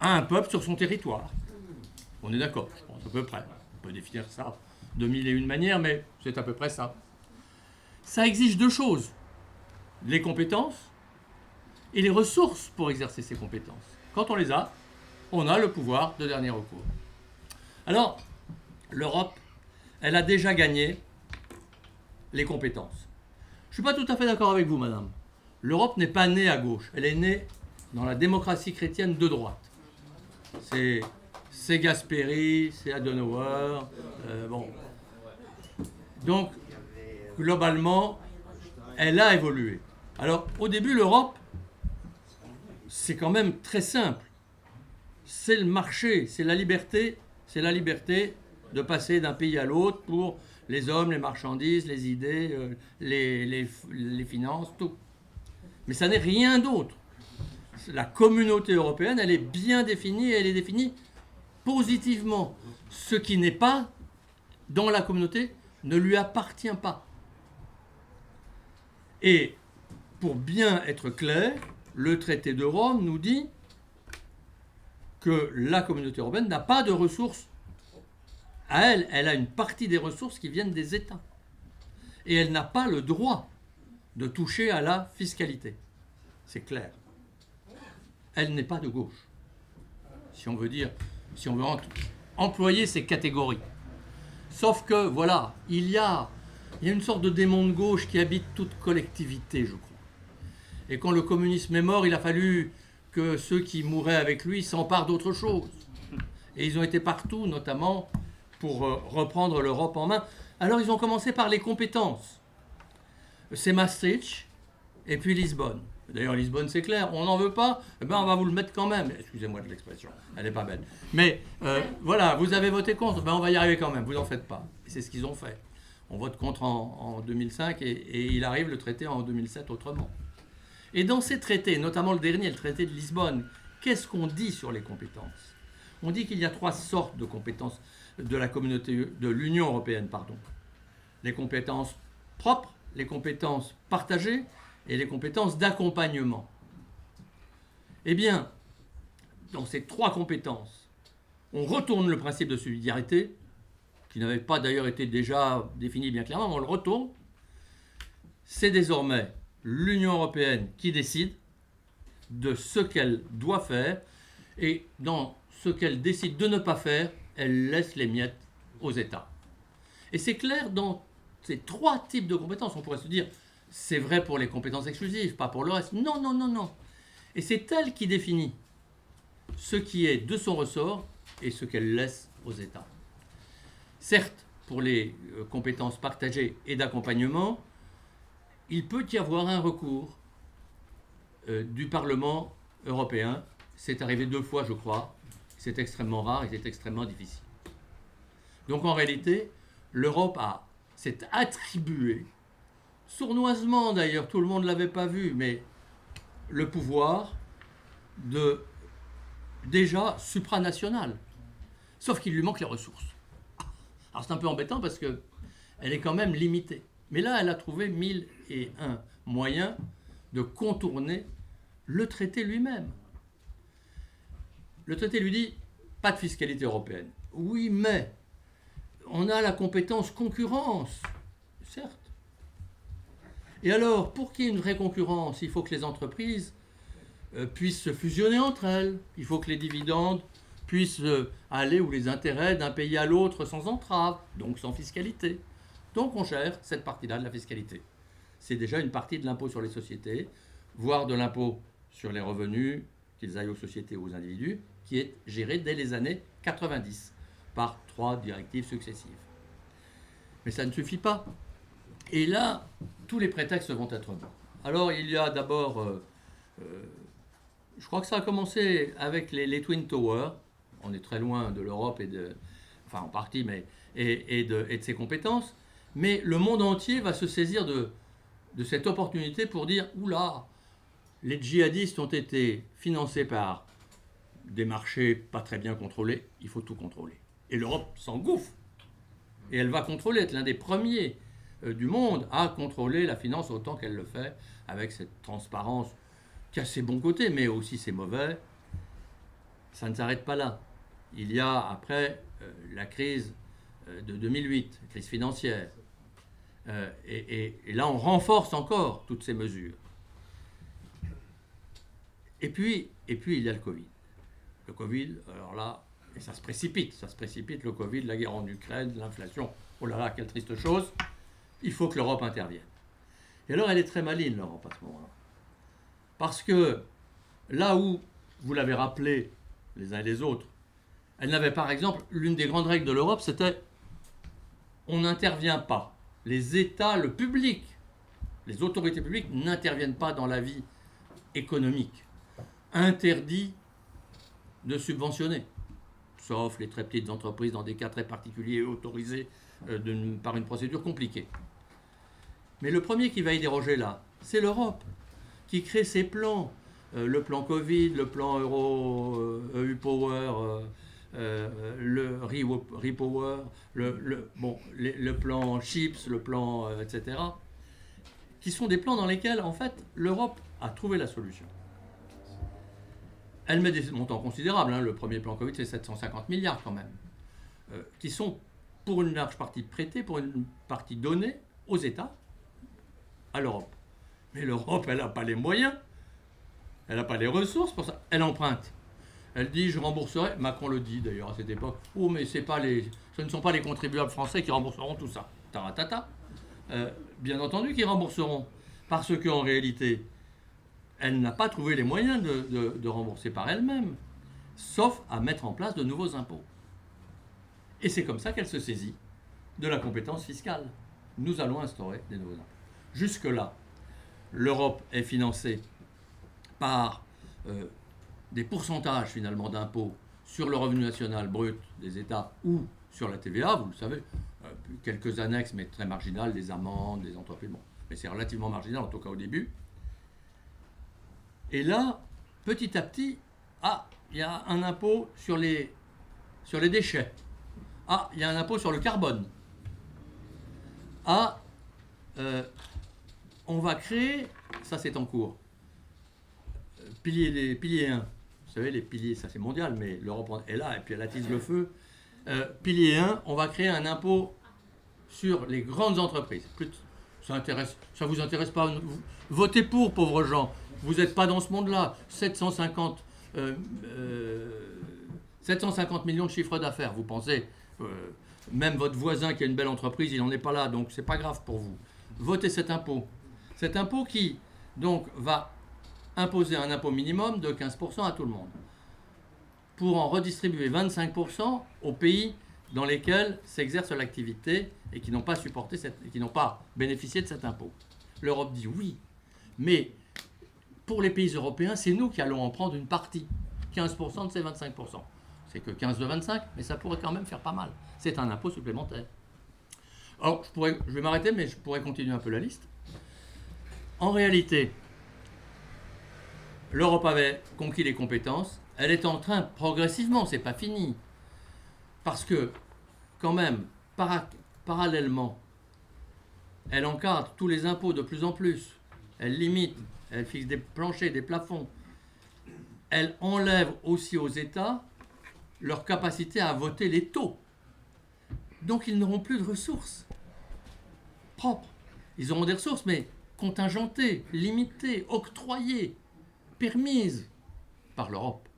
à un peuple sur son territoire. On est d'accord, je pense, à peu près. On peut définir ça de mille et une manières, mais c'est à peu près ça. Ça exige deux choses. Les compétences et les ressources pour exercer ces compétences. Quand on les a, on a le pouvoir de dernier recours. Alors, l'Europe, elle a déjà gagné les compétences. Je ne suis pas tout à fait d'accord avec vous, madame. L'Europe n'est pas née à gauche. Elle est née dans la démocratie chrétienne de droite. C'est Gasperi, c'est Adenauer. Bon. Donc, globalement, elle a évolué. Alors, au début, l'Europe, c'est quand même très simple. C'est le marché, c'est la liberté de passer d'un pays à l'autre pour les hommes, les marchandises, les idées, les finances, tout. Mais ça n'est rien d'autre. La communauté européenne, elle est bien définie, et elle est définie positivement. Ce qui n'est pas dans la communauté ne lui appartient pas. Et pour bien être clair, le traité de Rome nous dit que la communauté européenne n'a pas de ressources à elle. Elle a une partie des ressources qui viennent des États. Et elle n'a pas le droit de toucher à la fiscalité. C'est clair. Elle n'est pas de gauche. Si on veut employer ces catégories. Sauf que, voilà, il y a une sorte de démon de gauche qui habite toute collectivité, je crois. Et quand le communisme est mort, il a fallu que ceux qui mouraient avec lui s'emparent d'autre chose. Et ils ont été partout, notamment pour reprendre l'Europe en main. Alors ils ont commencé par les compétences. C'est Maastricht et puis Lisbonne. D'ailleurs, Lisbonne, c'est clair, on n'en veut pas, eh ben, on va vous le mettre quand même. Excusez-moi de l'expression, elle n'est pas belle. Mais voilà, vous avez voté contre, ben, on va y arriver quand même, vous n'en faites pas. Et c'est ce qu'ils ont fait. On vote contre en 2005 et il arrive le traité en 2007 autrement. Et dans ces traités, notamment le dernier, le traité de Lisbonne, qu'est-ce qu'on dit sur les compétences? On dit qu'il y a trois sortes de compétences de la communauté, de l'Union européenne, pardon. Les compétences propres, les compétences partagées et les compétences d'accompagnement. Eh bien, dans ces trois compétences, on retourne le principe de subsidiarité, qui n'avait pas d'ailleurs été déjà défini bien clairement, mais on le retourne. C'est désormais l'Union européenne qui décide de ce qu'elle doit faire, et dans ce qu'elle décide de ne pas faire, elle laisse les miettes aux États. Et c'est clair dans ces trois types de compétences. On pourrait se dire, c'est vrai pour les compétences exclusives, pas pour le reste. Non, non, non, non. Et c'est elle qui définit ce qui est de son ressort et ce qu'elle laisse aux États. Certes, pour les compétences partagées et d'accompagnement, il peut y avoir un recours du Parlement européen. C'est arrivé 2 fois, je crois. C'est extrêmement rare et c'est extrêmement difficile. Donc en réalité, l'Europe s'est attribué, sournoisement d'ailleurs, tout le monde ne l'avait pas vu, mais le pouvoir déjà supranational. Sauf qu'il lui manque les ressources. Alors c'est un peu embêtant parce qu'elle est quand même limitée. Mais là, elle a trouvé 1001 moyens de contourner le traité lui-même. Le traité lui dit, pas de fiscalité européenne. Oui, mais on a la compétence concurrence, certes. Et alors, pour qu'il y ait une vraie concurrence, il faut que les entreprises puissent se fusionner entre elles. Il faut que les dividendes puissent aller, ou les intérêts, d'un pays à l'autre sans entrave, donc sans fiscalité. Donc on gère cette partie-là de la fiscalité. C'est déjà une partie de l'impôt sur les sociétés, voire de l'impôt sur les revenus, qu'ils aillent aux sociétés ou aux individus, qui est géré dès les années 90 par 3 directives successives. Mais ça ne suffit pas. Et là, tous les prétextes vont être bons. Alors il y a d'abord, je crois que ça a commencé avec les Twin Towers. On est très loin de l'Europe enfin en partie, mais et de ses compétences. Mais le monde entier va se saisir de cette opportunité pour dire « Oula, les djihadistes ont été financés par des marchés pas très bien contrôlés, il faut tout contrôler. » Et l'Europe s'engouffre. Et elle va contrôler, être l'un des premiers du monde à contrôler la finance autant qu'elle le fait, avec cette transparence qui a ses bons côtés, mais aussi ses mauvais. Ça ne s'arrête pas là. Il y a après la crise de 2008, la crise financière. Et là, on renforce encore toutes ces mesures. Et puis il y a le Covid. Le Covid, alors là, et ça se précipite, le Covid, la guerre en Ukraine, l'inflation. Oh là là, quelle triste chose. Il faut que l'Europe intervienne. Et alors, elle est très maligne, l'Europe, à ce moment-là. Parce que là où, vous l'avez rappelé les uns et les autres, elle n'avait par exemple, l'une des grandes règles de l'Europe, c'était on n'intervient pas. Les États, le public, les autorités publiques n'interviennent pas dans la vie économique. Interdit de subventionner, sauf les très petites entreprises dans des cas très particuliers autorisés par une procédure compliquée. Mais le premier qui va y déroger là, c'est l'Europe, qui crée ses plans. Le plan Covid, le plan Euro, EU Power, le Repower, le plan Chips, le plan etc., qui sont des plans dans lesquels, en fait, l'Europe a trouvé la solution. Elle met des montants considérables. Le premier plan Covid, c'est 750 milliards quand même, qui sont pour une large partie prêtés, pour une partie donnée aux États, à l'Europe. Mais l'Europe, elle n'a pas les moyens, elle n'a pas les ressources pour ça. Elle emprunte. Elle dit, je rembourserai, Macron le dit d'ailleurs à cette époque, oh mais ce ne sont pas les contribuables français qui rembourseront tout ça. Taratata. Bien entendu qu'ils rembourseront, parce qu'en réalité, elle n'a pas trouvé les moyens de rembourser par elle-même, sauf à mettre en place de nouveaux impôts. Et c'est comme ça qu'elle se saisit de la compétence fiscale. Nous allons instaurer des nouveaux impôts. Jusque-là, l'Europe est financée par des pourcentages finalement d'impôts sur le revenu national brut des États ou sur la TVA, vous le savez, quelques annexes mais très marginales, des amendes, des entreprises, bon, mais c'est relativement marginal en tout cas au début. Et là, petit à petit, il y a un impôt sur les déchets. Il y a un impôt sur le carbone. On va créer, ça c'est en cours, pilier 1. Vous savez, les piliers, ça c'est mondial, mais l'Europe est là et puis elle attise le feu. Pilier 1, on va créer un impôt sur les grandes entreprises. Ça vous intéresse pas. Votez pour, pauvres gens. Vous n'êtes pas dans ce monde-là. 750 millions de chiffre d'affaires. Vous pensez, même votre voisin qui a une belle entreprise, il n'en est pas là, donc c'est pas grave pour vous. Votez cet impôt. Cet impôt qui, donc, va imposer un impôt minimum de 15% à tout le monde, pour en redistribuer 25% aux pays dans lesquels s'exerce l'activité et qui n'ont pas bénéficié de cet impôt. l'Europe dit oui. Mais pour les pays européens, c'est nous qui allons en prendre une partie. 15% de ces 25%. C'est que 15 de 25, mais ça pourrait quand même faire pas mal. C'est un impôt supplémentaire. Alors, je vais m'arrêter, mais je pourrais continuer un peu la liste. En réalité, l'Europe avait conquis les compétences. Elle est en train, progressivement, c'est pas fini. Parce que, quand même, parallèlement, elle encadre tous les impôts de plus en plus. Elle limite, elle fixe des planchers, des plafonds. Elle enlève aussi aux États leur capacité à voter les taux. Donc ils n'auront plus de ressources propres. Ils auront des ressources, mais contingentées, limitées, octroyées, permises par l'Europe.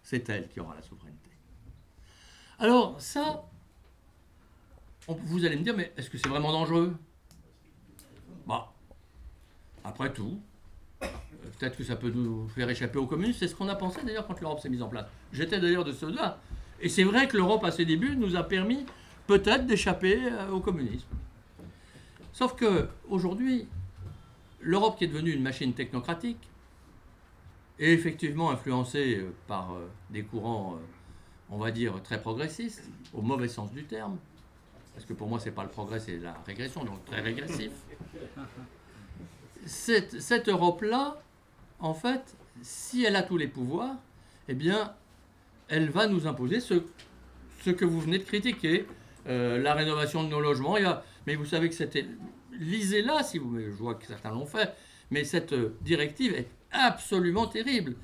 C'est elle qui aura la souveraineté. Alors ça, vous allez me dire, mais est-ce que c'est vraiment dangereux? Bah, après tout, peut-être que ça peut nous faire échapper aux communistes. C'est ce qu'on a pensé d'ailleurs quand l'Europe s'est mise en place. J'étais d'ailleurs de ceux-là. Et c'est vrai que l'Europe, à ses débuts, nous a permis peut-être d'échapper au communisme. Sauf qu'aujourd'hui, l'Europe qui est devenue une machine technocratique, est effectivement influencée par des courants, on va dire, très progressistes, au mauvais sens du terme, parce que pour moi, c'est pas le progrès, c'est la régression, donc très régressif. Cette Europe-là, en fait, si elle a tous les pouvoirs, eh bien, elle va nous imposer ce que vous venez de critiquer, la rénovation de nos logements. Mais vous savez que c'était... Lisez-la, si vous... Je vois que certains l'ont fait, mais cette directive est absolument terrible.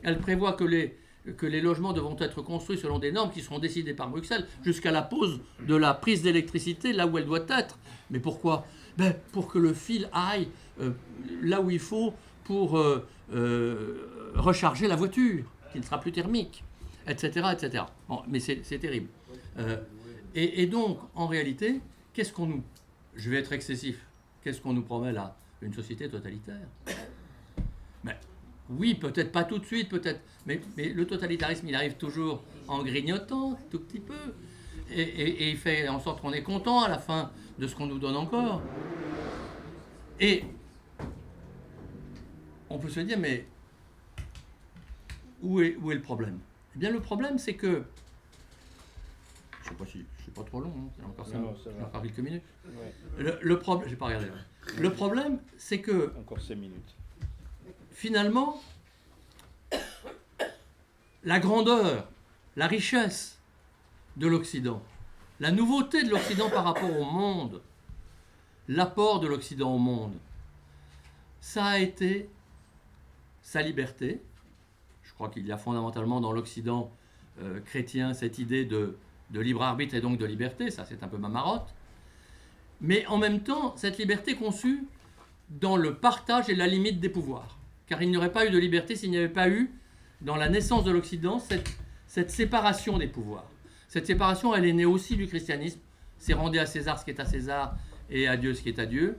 Elle prévoit que les logements devront être construits selon des normes qui seront décidées par Bruxelles jusqu'à la pose de la prise d'électricité là où elle doit être. Mais pourquoi? Pour que le fil aille là où il faut pour recharger la voiture, qui ne sera plus thermique, etc. etc. Bon, mais c'est terrible. Et donc, en réalité, qu'est-ce qu'on nous... Je vais être excessif. Qu'est-ce qu'on nous promet là? Une société totalitaire. Mais oui, peut-être pas tout de suite, peut-être. Mais le totalitarisme, il arrive toujours en grignotant, tout petit peu. Et il fait en sorte qu'on est content à la fin de ce qu'on nous donne encore. Et on peut se dire, mais où est le problème? Eh bien, le problème, c'est que... Je sais pas si je suis pas trop long, hein, il y a encore quelques minutes. Ouais. Le problème, j'ai pas regardé. Le problème, c'est que... Encore 5 minutes. Finalement, la grandeur, la richesse de l'Occident, la nouveauté de l'Occident par rapport au monde, l'apport de l'Occident au monde, ça a été sa liberté. Je crois qu'il y a fondamentalement dans l'Occident chrétien cette idée de libre arbitre et donc de liberté, ça c'est un peu ma marotte. Mais en même temps, cette liberté conçue dans le partage et la limite des pouvoirs. Car il n'y aurait pas eu de liberté s'il n'y avait pas eu, dans la naissance de l'Occident, cette séparation des pouvoirs. Cette séparation, elle est née aussi du christianisme. C'est rendez à César ce qui est à César et à Dieu ce qui est à Dieu.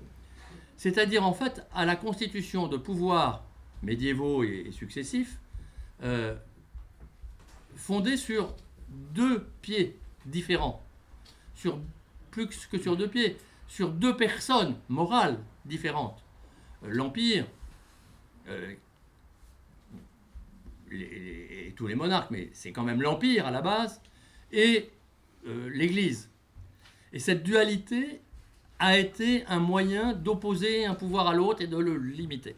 C'est-à-dire, en fait, à la constitution de pouvoirs médiévaux et successifs, fondés sur deux pieds différents. Plus que sur deux pieds, sur deux personnes morales différentes. L'Empire, et tous les monarques, mais c'est quand même l'Empire à la base, et l'Église. Et cette dualité a été un moyen d'opposer un pouvoir à l'autre et de le limiter.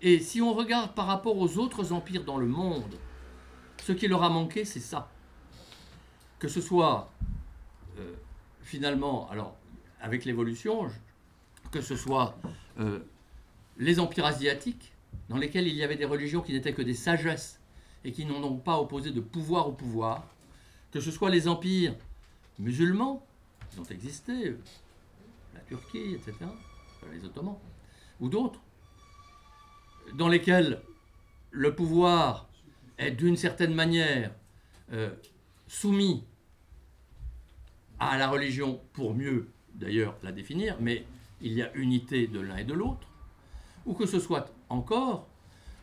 Et si on regarde par rapport aux autres empires dans le monde, ce qui leur a manqué, c'est ça. Que ce soit, finalement, alors, avec l'évolution, que ce soit les empires asiatiques, dans lesquels il y avait des religions qui n'étaient que des sagesses et qui n'ont donc pas opposé de pouvoir au pouvoir, que ce soit les empires musulmans, qui ont existé, la Turquie, etc., les Ottomans, ou d'autres, dans lesquels le pouvoir est d'une certaine manière soumis à la religion, pour mieux d'ailleurs la définir, mais il y a unité de l'un et de l'autre, ou que ce soit encore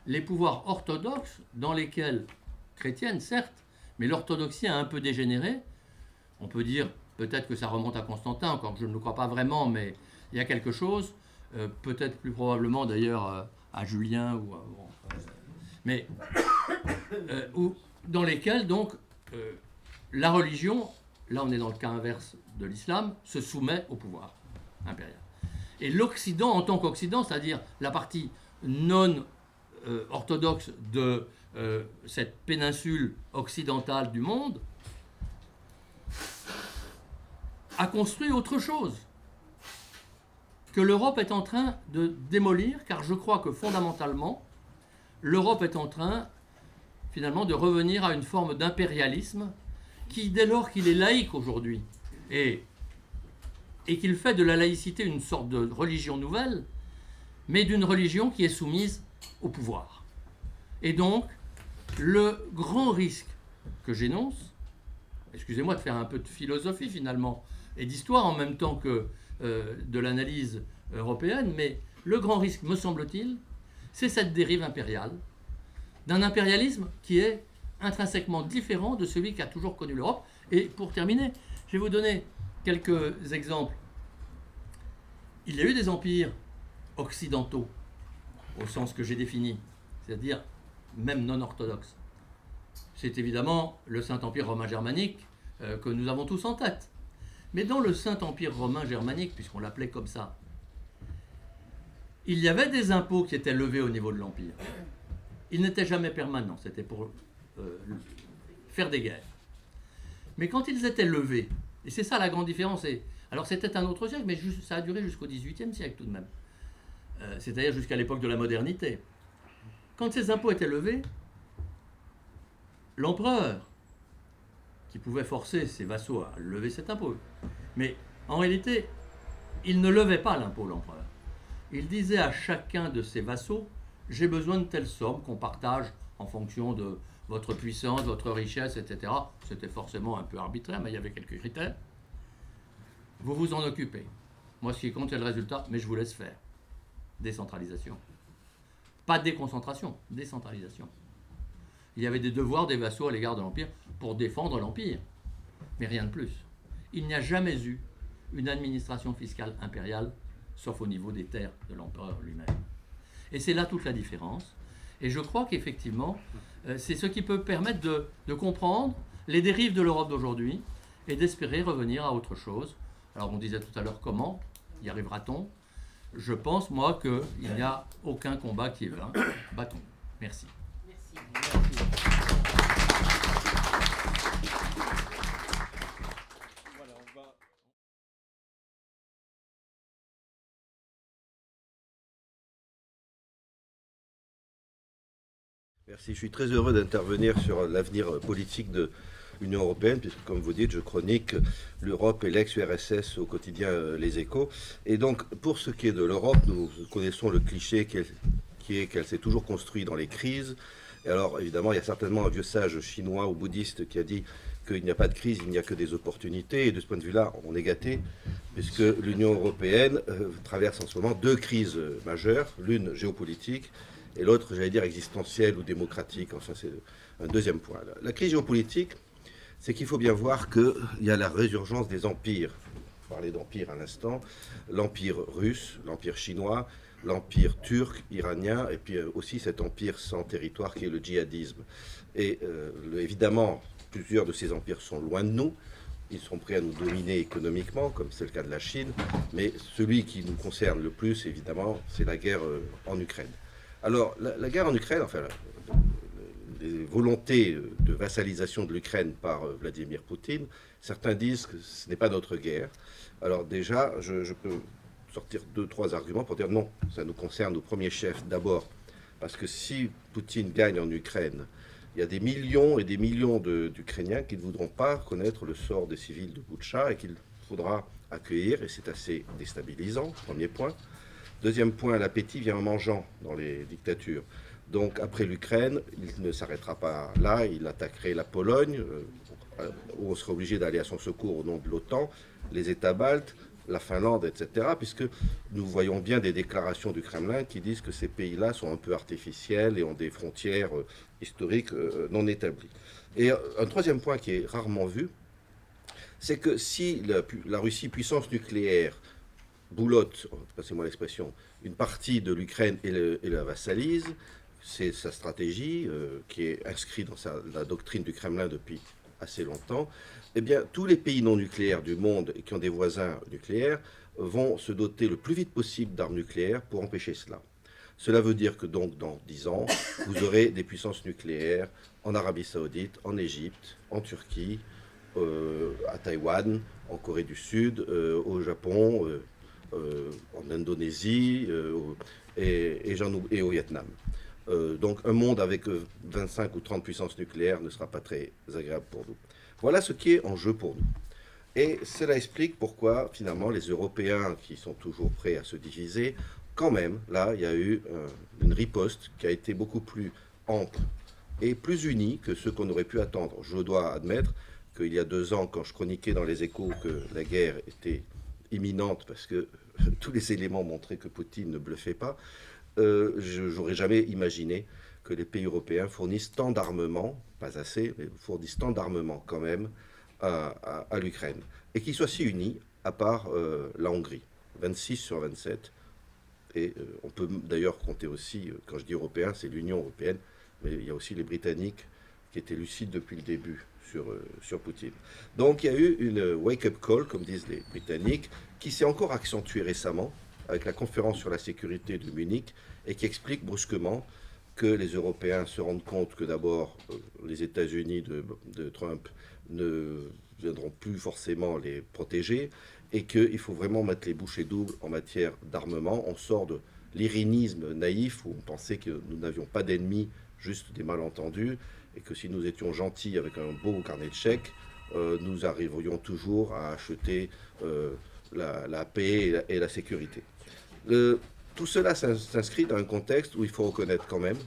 les pouvoirs orthodoxes dans lesquels, chrétiennes certes, mais l'orthodoxie a un peu dégénéré. On peut dire peut-être que ça remonte à Constantin, encore que je ne le crois pas vraiment, mais il y a quelque chose. peut-être plus probablement d'ailleurs à Julien, mais dans lesquels donc la religion, là on est dans le cas inverse de l'islam, se soumet au pouvoir impérial. Et l'Occident en tant qu'Occident, c'est-à-dire la partie non orthodoxe de cette péninsule occidentale du monde, a construit autre chose que l'Europe est en train de démolir, car je crois que fondamentalement, l'Europe est en train finalement de revenir à une forme d'impérialisme qui, dès lors qu'il est laïque aujourd'hui, et qu'il fait de la laïcité une sorte de religion nouvelle, mais d'une religion qui est soumise au pouvoir. Et donc, le grand risque que j'énonce, excusez-moi de faire un peu de philosophie finalement, et d'histoire en même temps que de l'analyse européenne, mais le grand risque, me semble-t-il, c'est cette dérive impériale, d'un impérialisme qui est intrinsèquement différent de celui qui a toujours connu l'Europe. Et pour terminer, je vais vous donner quelques exemples. Il y a eu des empires occidentaux, au sens que j'ai défini, c'est-à-dire même non orthodoxes. C'est évidemment le Saint-Empire romain germanique que nous avons tous en tête. Mais dans le Saint-Empire romain germanique, puisqu'on l'appelait comme ça, il y avait des impôts qui étaient levés au niveau de l'Empire. Ils n'étaient jamais permanents, c'était pour faire des guerres. Mais quand ils étaient levés, et c'est ça la grande différence, alors c'était un autre siècle, mais ça a duré jusqu'au XVIIIe siècle tout de même, c'est-à-dire jusqu'à l'époque de la modernité. Quand ces impôts étaient levés, l'empereur, qui pouvait forcer ses vassaux à lever cet impôt, mais en réalité, il ne levait pas l'impôt, l'empereur. Il disait à chacun de ses vassaux, j'ai besoin de telle somme qu'on partage en fonction de votre puissance, votre richesse, etc. C'était forcément un peu arbitraire, mais il y avait quelques critères. Vous vous en occupez. Moi, ce qui compte, c'est le résultat, mais je vous laisse faire. Décentralisation. Pas déconcentration, décentralisation. Il y avait des devoirs des vassaux à l'égard de l'Empire pour défendre l'Empire, mais rien de plus. Il n'y a jamais eu une administration fiscale impériale, sauf au niveau des terres de l'empereur lui-même. Et c'est là toute la différence. Et je crois qu'effectivement, c'est ce qui peut permettre de comprendre les dérives de l'Europe d'aujourd'hui et d'espérer revenir à autre chose. Alors on disait tout à l'heure comment, y arrivera-t-on? Je pense, moi, qu'il n'y a aucun combat qui est vain. Battons. Merci. Merci, je suis très heureux d'intervenir sur l'avenir politique de l'Union européenne, puisque comme vous dites, je chronique l'Europe et l'ex-URSS au quotidien Les Échos. Et donc, pour ce qui est de l'Europe, nous connaissons le cliché qui est qu'elle s'est toujours construite dans les crises. Et alors, évidemment, il y a certainement un vieux sage chinois ou bouddhiste qui a dit qu'il n'y a pas de crise, il n'y a que des opportunités. Et de ce point de vue-là, on est gâté, puisque l'Union européenne traverse en ce moment deux crises majeures, l'une géopolitique, et l'autre, j'allais dire, existentielle ou démocratique. Enfin, c'est un deuxième point. La crise géopolitique, c'est qu'il faut bien voir qu'il y a la résurgence des empires. On parlait d'empire à l'instant. L'empire russe, l'empire chinois, l'empire turc, iranien, et puis aussi cet empire sans territoire qui est le djihadisme. Et évidemment, plusieurs de ces empires sont loin de nous. Ils sont prêts à nous dominer économiquement, comme c'est le cas de la Chine. Mais celui qui nous concerne le plus, évidemment, c'est la guerre en Ukraine. Alors, la guerre en Ukraine, enfin, les volontés de vassalisation de l'Ukraine par Vladimir Poutine, certains disent que ce n'est pas notre guerre. Alors déjà, je peux sortir 2-3 arguments pour dire non, ça nous concerne au premier chef d'abord, parce que si Poutine gagne en Ukraine, il y a des millions et des millions d'Ukrainiens qui ne voudront pas connaître le sort des civils de Boutcha et qu'il faudra accueillir, et c'est assez déstabilisant, premier point. Deuxième point, l'appétit vient en mangeant dans les dictatures. Donc après l'Ukraine, il ne s'arrêtera pas là, il attaquerait la Pologne, où on serait obligé d'aller à son secours au nom de l'OTAN, les États baltes, la Finlande, etc., puisque nous voyons bien des déclarations du Kremlin qui disent que ces pays-là sont un peu artificiels et ont des frontières historiques non établies. Et un troisième point qui est rarement vu, c'est que si la Russie, puissance nucléaire, boulotte, passez-moi l'expression, une partie de l'Ukraine et la vassalise. C'est sa stratégie qui est inscrite dans la doctrine du Kremlin depuis assez longtemps. Eh bien, tous les pays non nucléaires du monde et qui ont des voisins nucléaires vont se doter le plus vite possible d'armes nucléaires pour empêcher cela. Cela veut dire que donc dans 10 ans, vous aurez des puissances nucléaires en Arabie Saoudite, en Égypte, en Turquie, à Taïwan, en Corée du Sud, au Japon, en Indonésie et au Vietnam. Donc un monde avec 25 ou 30 puissances nucléaires ne sera pas très agréable pour nous. Voilà ce qui est en jeu pour nous. Et cela explique pourquoi finalement les Européens qui sont toujours prêts à se diviser, quand même, là, il y a eu une riposte qui a été beaucoup plus ample et plus unie que ce qu'on aurait pu attendre. Je dois admettre qu'il y a 2 ans, quand je chroniquais dans les Échos que la guerre était imminente parce que tous les éléments montraient que Poutine ne bluffait pas, j'aurais jamais imaginé que les pays européens fournissent tant d'armement, pas assez, mais fournissent tant d'armement quand même à l'Ukraine. Et qu'ils soient si unis, à part la Hongrie, 26 sur 27. Et on peut d'ailleurs compter aussi, quand je dis européen, c'est l'Union européenne, mais il y a aussi les Britanniques qui étaient lucides depuis le début sur Poutine. Donc il y a eu une wake-up call, comme disent les Britanniques, qui s'est encore accentuée récemment avec la conférence sur la sécurité de Munich et qui explique brusquement que les Européens se rendent compte que d'abord les États-Unis de Trump ne viendront plus forcément les protéger et qu'il faut vraiment mettre les bouchées doubles en matière d'armement. On sort de l'irinisme naïf où on pensait que nous n'avions pas d'ennemis, juste des malentendus, et que si nous étions gentils avec un beau carnet de chèques, nous arriverions toujours à acheter la paix et la sécurité. Tout cela s'inscrit dans un contexte où il faut reconnaître quand même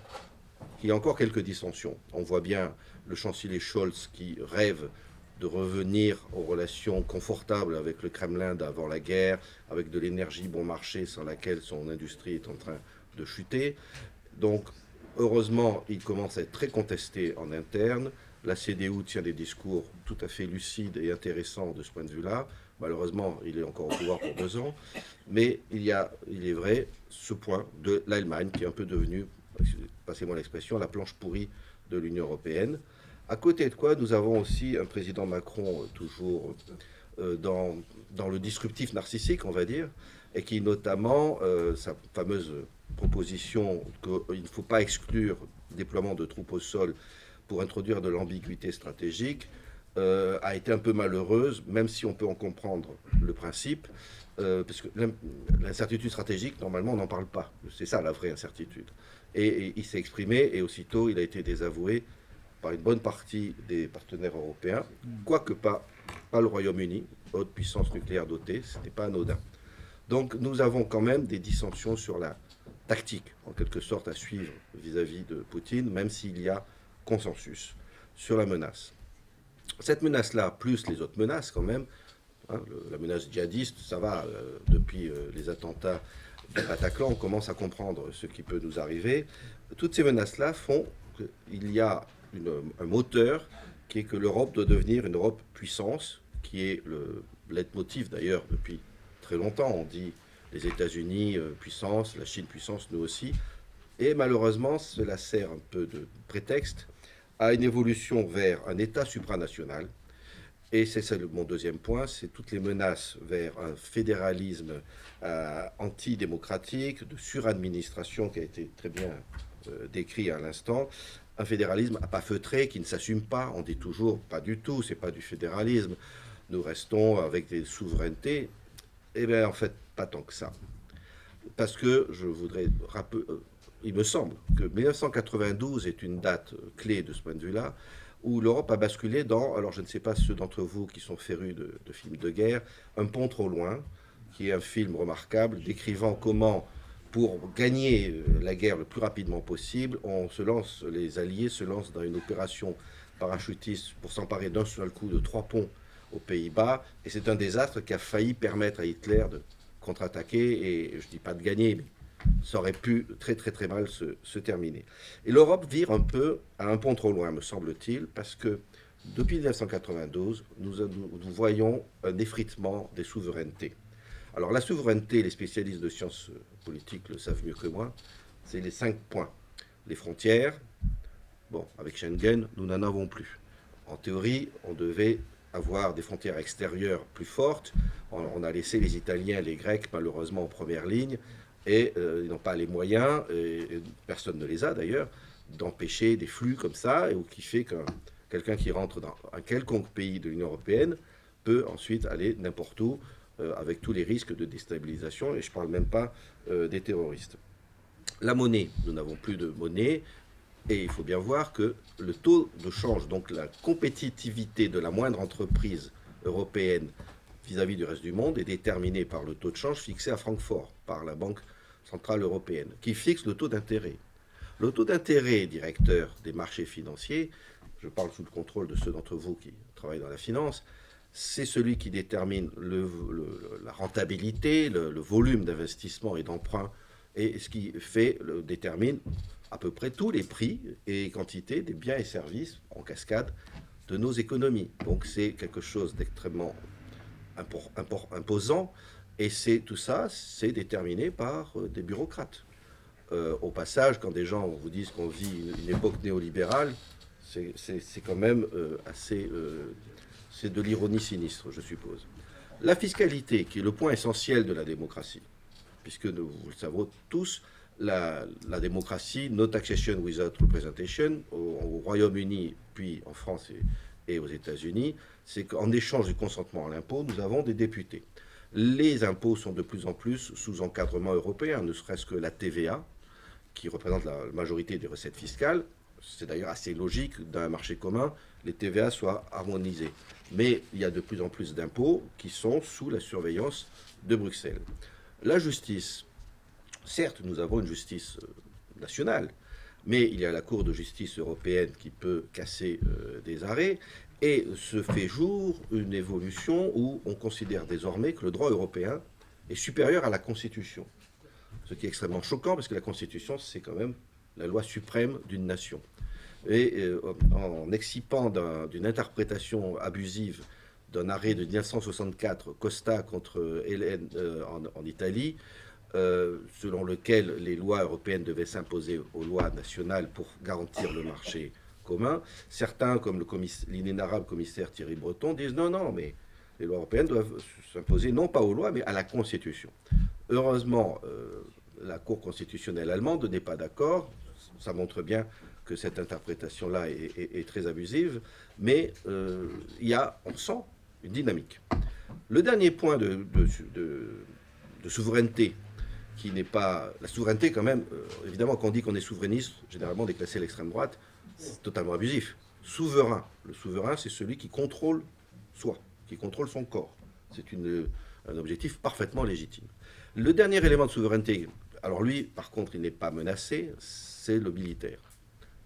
qu'il y a encore quelques dissensions. On voit bien le chancelier Scholz qui rêve de revenir aux relations confortables avec le Kremlin d'avant la guerre, avec de l'énergie bon marché sans laquelle son industrie est en train de chuter. Donc, heureusement, il commence à être très contesté en interne. La CDU tient des discours tout à fait lucides et intéressants de ce point de vue-là. Malheureusement, il est encore au pouvoir pour 2 ans. Mais il est vrai, ce point de l'Allemagne qui est un peu devenue, passez-moi l'expression, la planche pourrie de l'Union européenne. À côté de quoi, nous avons aussi un président Macron toujours dans le disruptif narcissique, on va dire, et qui notamment, sa fameuse proposition qu'il ne faut pas exclure le déploiement de troupes au sol pour introduire de l'ambiguïté stratégique, a été un peu malheureuse, même si on peut en comprendre le principe, parce que l'incertitude stratégique, normalement, on n'en parle pas. C'est ça la vraie incertitude. Et il s'est exprimé, et aussitôt, il a été désavoué par une bonne partie des partenaires européens, quoique pas le Royaume-Uni, haute puissance nucléaire dotée, ce n'est pas anodin. Donc nous avons quand même des dissensions sur la tactique, en quelque sorte, à suivre vis-à-vis de Poutine, même s'il y a consensus sur la menace. Cette menace-là, plus les autres menaces quand même, hein, la menace djihadiste, ça va, depuis les attentats du Bataclan, on commence à comprendre ce qui peut nous arriver. Toutes ces menaces-là font qu'il y a un moteur qui est que l'Europe doit devenir une Europe puissance, qui est le leitmotiv d'ailleurs depuis très longtemps. On dit les États-Unis puissance, la Chine puissance, nous aussi. Et malheureusement, cela sert un peu de prétexte à une évolution vers un État supranational. Et c'est ça mon deuxième point, c'est toutes les menaces vers un fédéralisme antidémocratique, de suradministration qui a été très bien décrit à l'instant. Un fédéralisme à pas feutré, qui ne s'assume pas. On dit toujours, pas du tout, c'est pas du fédéralisme. Nous restons avec des souverainetés. Eh bien, en fait, pas tant que ça. Parce que je voudrais rappeler, il me semble que 1992 est une date clé de ce point de vue-là, où l'Europe a basculé dans, alors je ne sais pas ceux d'entre vous qui sont férus de films de guerre, Un pont trop loin, qui est un film remarquable décrivant comment, pour gagner la guerre le plus rapidement possible, les Alliés se lancent dans une opération parachutiste pour s'emparer d'un seul coup de 3 ponts aux Pays-Bas. Et c'est un désastre qui a failli permettre à Hitler de contre-attaquer, et je ne dis pas de gagner, mais ça aurait pu très très très mal se terminer. Et l'Europe vire un peu à un pont trop loin, me semble-t-il, parce que depuis 1992, nous voyons un effritement des souverainetés. Alors la souveraineté, les spécialistes de sciences politiques le savent mieux que moi, c'est les 5 points. Les frontières, bon, avec Schengen, nous n'en avons plus. En théorie, on devait avoir des frontières extérieures plus fortes. On a laissé les Italiens et les Grecs, malheureusement, en première ligne, et ils n'ont pas les moyens, et personne ne les a d'ailleurs, d'empêcher des flux comme ça, ou qui fait que quelqu'un qui rentre dans un quelconque pays de l'Union européenne peut ensuite aller n'importe où, avec tous les risques de déstabilisation, et je ne parle même pas des terroristes. La monnaie, nous n'avons plus de monnaie, et il faut bien voir que le taux de change, donc la compétitivité de la moindre entreprise européenne vis-à-vis du reste du monde, est déterminé par le taux de change fixé à Francfort par la Banque centrale européenne, qui fixe le taux d'intérêt. Le taux d'intérêt directeur des marchés financiers, je parle sous le contrôle de ceux d'entre vous qui travaillent dans la finance, c'est celui qui détermine la rentabilité, le volume d'investissement et d'emprunt, et ce qui détermine à peu près tous les prix et quantités des biens et services en cascade de nos économies. Donc c'est quelque chose d'extrêmement imposant, et tout ça, c'est déterminé par des bureaucrates. Au passage, quand des gens vous disent qu'on vit une époque néolibérale, c'est quand même assez... c'est de l'ironie sinistre, je suppose. La fiscalité, qui est le point essentiel de la démocratie, puisque vous le savez tous, la démocratie, no taxation without representation, au Royaume-Uni, puis en France et aux États-Unis, c'est qu'en échange du consentement à l'impôt, nous avons des députés. Les impôts sont de plus en plus sous encadrement européen, ne serait-ce que la TVA, qui représente la majorité des recettes fiscales. C'est d'ailleurs assez logique d'un marché commun, les TVA soient harmonisés. Mais il y a de plus en plus d'impôts qui sont sous la surveillance de Bruxelles. La justice, certes, nous avons une justice nationale, mais il y a la Cour de justice européenne qui peut casser des arrêts, et se fait jour une évolution où on considère désormais que le droit européen est supérieur à la Constitution. Ce qui est extrêmement choquant, parce que la Constitution, c'est quand même la loi suprême d'une nation. Et en excipant d'une interprétation abusive d'un arrêt de 1964, Costa contre Hélène en Italie, selon lequel les lois européennes devaient s'imposer aux lois nationales pour garantir le marché commun, certains, comme l'inénarrable commissaire Thierry Breton, disent non, mais les lois européennes doivent s'imposer non pas aux lois, mais à la Constitution. Heureusement, la Cour constitutionnelle allemande n'est pas d'accord. Ça montre bien que cette interprétation-là est très abusive, mais on sent une dynamique. Le dernier point de souveraineté, qui n'est pas... La souveraineté, quand même, évidemment, quand on dit qu'on est souverainiste, généralement déclassé à l'extrême droite, c'est totalement abusif. Souverain. Le souverain, c'est celui qui contrôle soi, qui contrôle son corps. C'est un objectif parfaitement légitime. Le dernier élément de souveraineté, alors lui, par contre, il n'est pas menacé, c'est le militaire.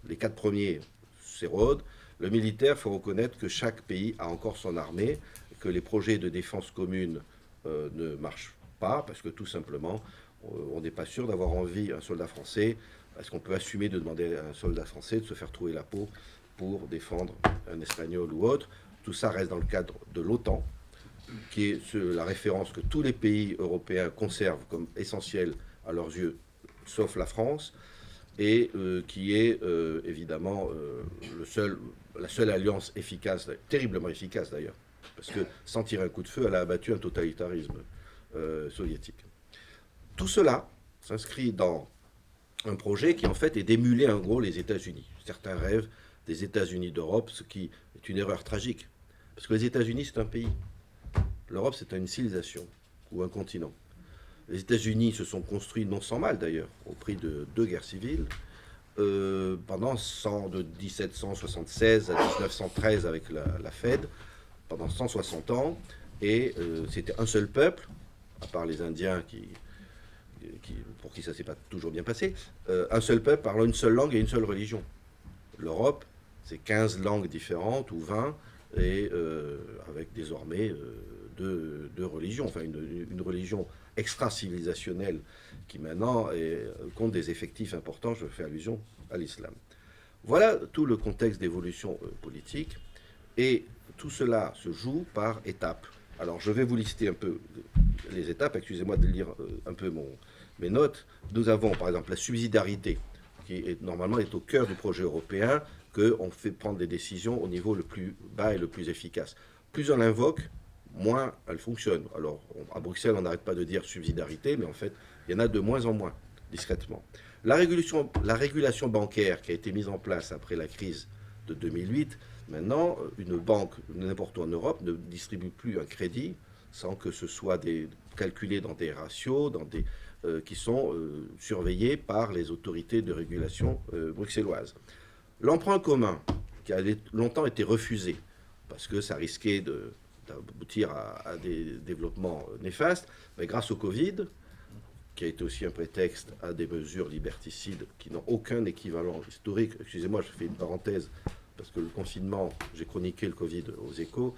Les 4 premiers s'érodent. Le militaire, il faut reconnaître que chaque pays a encore son armée, que les projets de défense commune ne marchent pas, parce que tout simplement, on n'est pas sûr d'avoir envie, un soldat français, est-ce qu'on peut assumer de demander à un soldat français de se faire trouer la peau pour défendre un Espagnol ou autre? Tout ça reste dans le cadre de l'OTAN, qui est la référence que tous les pays européens conservent comme essentielle à leurs yeux, sauf la France, et qui est évidemment la seule alliance efficace, terriblement efficace d'ailleurs, parce que sans tirer un coup de feu, elle a abattu un totalitarisme soviétique. Tout cela s'inscrit dans un projet qui en fait est d'émuler en gros les États-Unis. Certains rêvent des États-Unis d'Europe, ce qui est une erreur tragique, parce que les États-Unis c'est un pays, l'Europe c'est une civilisation ou un continent. Les États-Unis se sont construits, non sans mal d'ailleurs, au prix de 2 guerres civiles, de 1776 à 1913 avec la Fed, pendant 160 ans, et c'était un seul peuple, à part les Indiens pour qui ça ne s'est pas toujours bien passé, un seul peuple parlant une seule langue et une seule religion. L'Europe, c'est 15 langues différentes, ou 20, et avec désormais deux religions, enfin une religion extra-civilisationnelle qui maintenant compte des effectifs importants, je fais allusion à l'islam. Voilà tout le contexte d'évolution politique, et tout cela se joue par étapes. Alors je vais vous lister un peu les étapes. Excusez-moi de lire un peu mes notes. Nous avons par exemple la subsidiarité, qui normalement est au cœur du projet européen, qu'on fait prendre des décisions au niveau le plus bas et le plus efficace. Plus on l'invoque, moins elle fonctionne. Alors, à Bruxelles, on n'arrête pas de dire subsidiarité, mais en fait, il y en a de moins en moins, discrètement. La régulation bancaire qui a été mise en place après la crise de 2008, maintenant, une banque, n'importe où en Europe, ne distribue plus un crédit sans que ce soit calculé dans des ratios, qui sont surveillés par les autorités de régulation bruxelloises. L'emprunt commun, qui a longtemps été refusé, parce que ça risquait d'aboutir à des développements néfastes, mais grâce au Covid, qui a été aussi un prétexte à des mesures liberticides qui n'ont aucun équivalent historique. Excusez-moi, je fais une parenthèse, parce que le confinement, j'ai chroniqué le Covid aux Échos,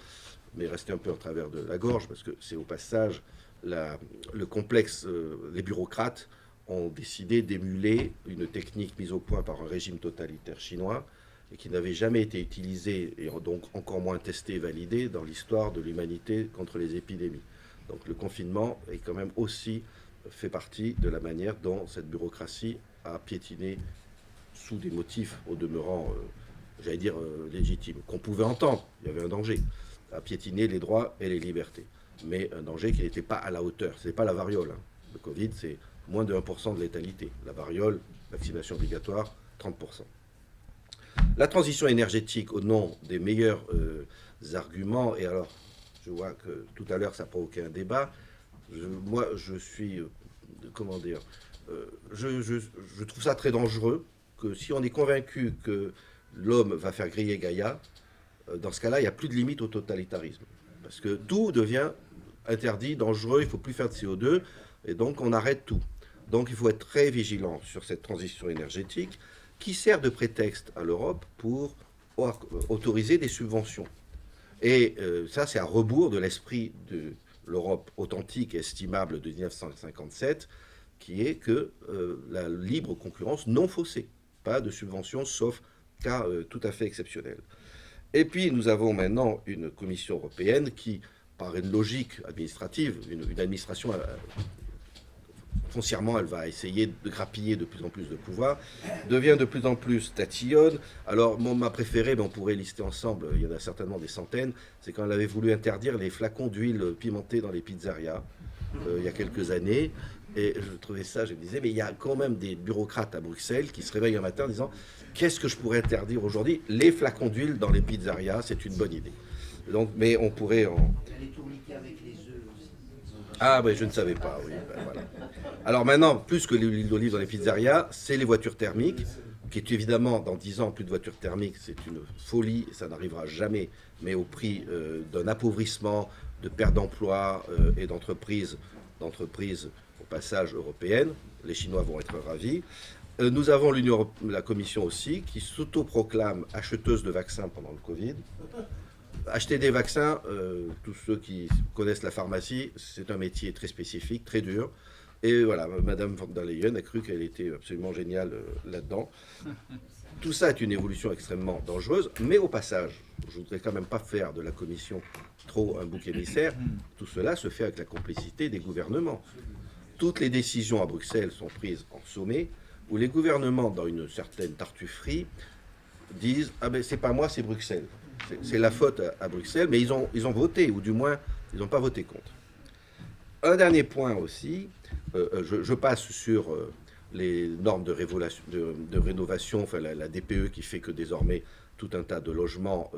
mais resté un peu en travers de la gorge, parce que c'est au passage le complexe, les bureaucrates ont décidé d'émuler une technique mise au point par un régime totalitaire chinois et qui n'avait jamais été utilisée et donc encore moins testée et validée dans l'histoire de l'humanité contre les épidémies. Donc le confinement est quand même aussi fait partie de la manière dont cette bureaucratie a piétiné sous des motifs au demeurant, j'allais dire, légitimes, qu'on pouvait entendre, il y avait un danger, a piétiné les droits et les libertés. Mais un danger qui n'était pas à la hauteur. Ce n'est pas la variole. Hein. Le Covid, c'est moins de 1% de létalité. La variole, vaccination obligatoire, 30%. La transition énergétique, au nom des meilleurs arguments, et alors, je vois que tout à l'heure, ça a provoqué un débat. Moi, je suis, comment dire, je trouve ça très dangereux, que si on est convaincu que l'homme va faire griller Gaïa, dans ce cas-là, il n'y a plus de limite au totalitarisme. Parce que tout devient interdit, dangereux, il ne faut plus faire de CO2, et donc on arrête tout. Donc il faut être très vigilant sur cette transition énergétique qui sert de prétexte à l'Europe pour autoriser des subventions. Et ça, c'est à rebours de l'esprit de l'Europe authentique et estimable de 1957, qui est que la libre concurrence non faussée, pas de subventions, sauf cas tout à fait exceptionnels. Et puis, nous avons maintenant une Commission européenne qui, par une logique administrative, une administration, foncièrement, elle va essayer de grappiller de plus en plus de pouvoir, devient de plus en plus tatillonne. Alors, ma préférée, mais on pourrait lister ensemble, il y en a certainement des centaines, c'est quand elle avait voulu interdire les flacons d'huile pimentée dans les pizzerias, il y a quelques années. Et je trouvais ça, je me disais, mais il y a quand même des bureaucrates à Bruxelles qui se réveillent un matin en disant qu'est-ce que je pourrais interdire aujourd'hui? Les flacons d'huile dans les pizzerias, c'est une bonne idée. Donc, mais on pourrait en. Les tourniquets avec les œufs aussi. Ah, oui, je ne savais pas, oui. Ben, voilà. Alors maintenant, plus que l'huile d'olive dans les pizzerias, c'est les voitures thermiques, qui est évidemment, dans 10 ans, plus de voitures thermiques, c'est une folie, et ça n'arrivera jamais, mais au prix d'un appauvrissement, de perte d'emplois et d'entreprises au passage européenne. Les Chinois vont être ravis. Nous avons la Commission aussi, qui s'autoproclame acheteuse de vaccins pendant le Covid. Acheter des vaccins, tous ceux qui connaissent la pharmacie, c'est un métier très spécifique, très dur. Et voilà, Madame von der Leyen a cru qu'elle était absolument géniale là-dedans. Tout ça est une évolution extrêmement dangereuse, mais au passage, je ne voudrais quand même pas faire de la Commission trop un bouc émissaire. Tout cela se fait avec la complicité des gouvernements. Toutes les décisions à Bruxelles sont prises en sommet, où les gouvernements, dans une certaine tartufferie, disent « Ah ben c'est pas moi, c'est Bruxelles. C'est la faute à Bruxelles », mais ils ont voté, ou du moins, ils n'ont pas voté contre. Un dernier point aussi, je passe sur les normes de rénovation, enfin la DPE qui fait que désormais tout un tas de logements,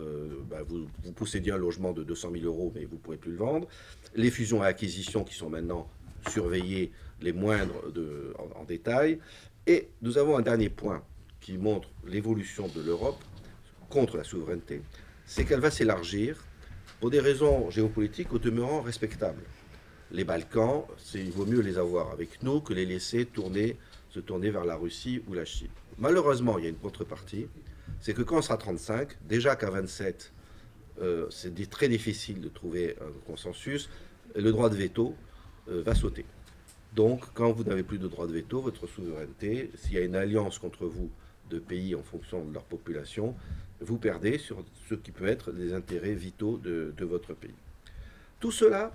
vous possédez un logement de 200 000 euros, mais vous ne pourrez plus le vendre. Les fusions et acquisitions qui sont maintenant surveillées, les moindres en détail. Et nous avons un dernier point qui montre l'évolution de l'Europe contre la souveraineté, c'est qu'elle va s'élargir pour des raisons géopolitiques au demeurant respectables. Les Balkans, il vaut mieux les avoir avec nous que les laisser se tourner vers la Russie ou la Chine. Malheureusement, il y a une contrepartie, c'est que quand on sera 35, déjà qu'à 27, c'est très difficile de trouver un consensus, le droit de veto va sauter. Donc, quand vous n'avez plus de droit de veto, votre souveraineté, s'il y a une alliance contre vous de pays en fonction de leur population, vous perdez sur ce qui peut être les intérêts vitaux de votre pays. Tout cela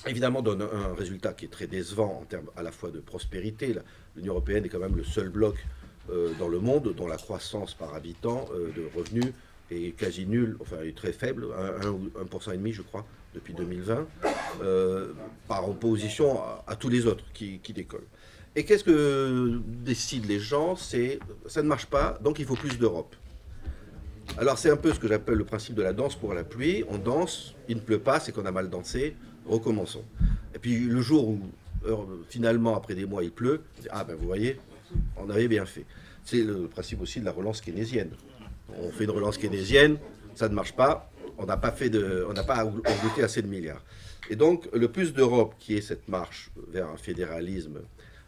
évidemment donne un résultat qui est très décevant en termes à la fois de prospérité. L'Union européenne est quand même le seul bloc dans le monde dont la croissance par habitant de revenus est quasi nulle, enfin est très faible, 1,5% je crois, depuis 2020, par opposition à tous les autres qui décollent. Et qu'est-ce que décident les gens? C'est ça ne marche pas, donc il faut plus d'Europe. Alors c'est un peu ce que j'appelle le principe de la danse pour la pluie. On danse, il ne pleut pas, c'est qu'on a mal dansé, recommençons. Et puis le jour où finalement après des mois il pleut, ah ben vous voyez, on avait bien fait. C'est le principe aussi de la relance keynésienne. On fait une relance keynésienne, ça ne marche pas, on n'a pas englouti assez de milliards. Et donc le plus d'Europe qui est cette marche vers un fédéralisme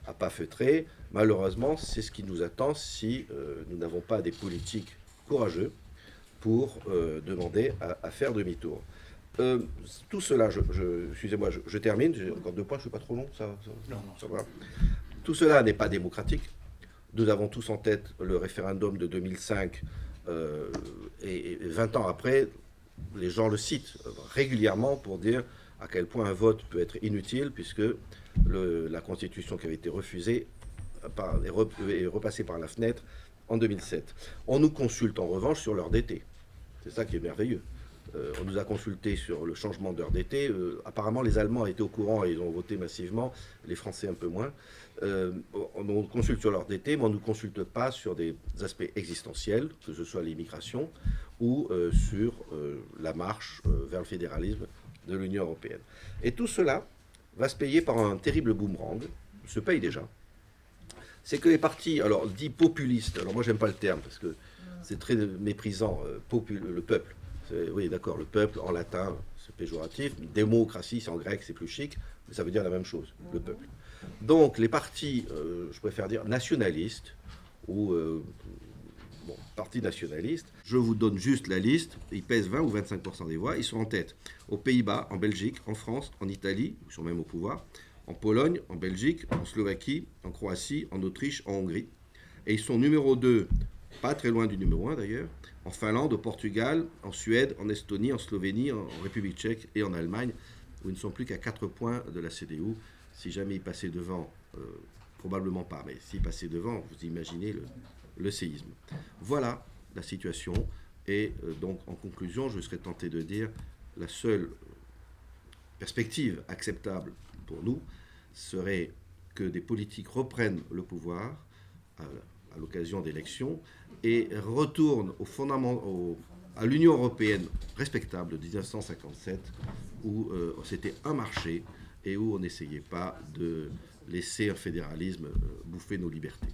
à pas feutré, malheureusement c'est ce qui nous attend si nous n'avons pas des politiques courageux pour demander à faire demi-tour. Tout cela, excusez-moi, je termine, j'ai encore 2 points, je ne suis pas trop long, ça va. Tout cela n'est pas démocratique. Nous avons tous en tête le référendum de 2005, et 20 ans après, les gens le citent régulièrement pour dire à quel point un vote peut être inutile, puisque la Constitution qui avait été refusée est repassée par la fenêtre en 2007. On nous consulte en revanche sur l'heure d'été. C'est ça qui est merveilleux. On nous a consulté sur le changement d'heure d'été. Apparemment, les Allemands étaient au courant et ils ont voté massivement, les Français un peu moins. On nous consulte sur l'heure d'été, mais on ne nous consulte pas sur des aspects existentiels, que ce soit l'immigration ou sur la marche vers le fédéralisme de l'Union européenne. Et tout cela va se payer par un terrible boomerang, se paye déjà. C'est que les partis, alors dits populistes, alors moi j'aime pas le terme parce que c'est très méprisant, le peuple. Oui, d'accord, le peuple en latin c'est péjoratif, démocratie c'est en grec, c'est plus chic, mais ça veut dire la même chose, le peuple. Donc les partis, je préfère dire nationalistes ou partis nationalistes, je vous donne juste la liste, ils pèsent 20 ou 25% des voix, ils sont en tête aux Pays-Bas, en Belgique, en France, en Italie, ils sont même au pouvoir, en Pologne, en Belgique, en Slovaquie, en Croatie, en Autriche, en Hongrie. Et ils sont numéro 2, pas très loin du numéro 1 d'ailleurs, en Finlande, au Portugal, en Suède, en Estonie, en Slovénie, en République tchèque et en Allemagne, où ils ne sont plus qu'à 4 points de la CDU. Si jamais ils passaient devant, probablement pas, mais s'ils passaient devant, vous imaginez le séisme. Voilà la situation. Et donc, en conclusion, je serais tenté de dire la seule perspective acceptable pour nous serait que des politiques reprennent le pouvoir à l'occasion d'élections et retournent à l'Union européenne respectable de 1957 où c'était un marché et où on n'essayait pas de laisser un fédéralisme bouffer nos libertés.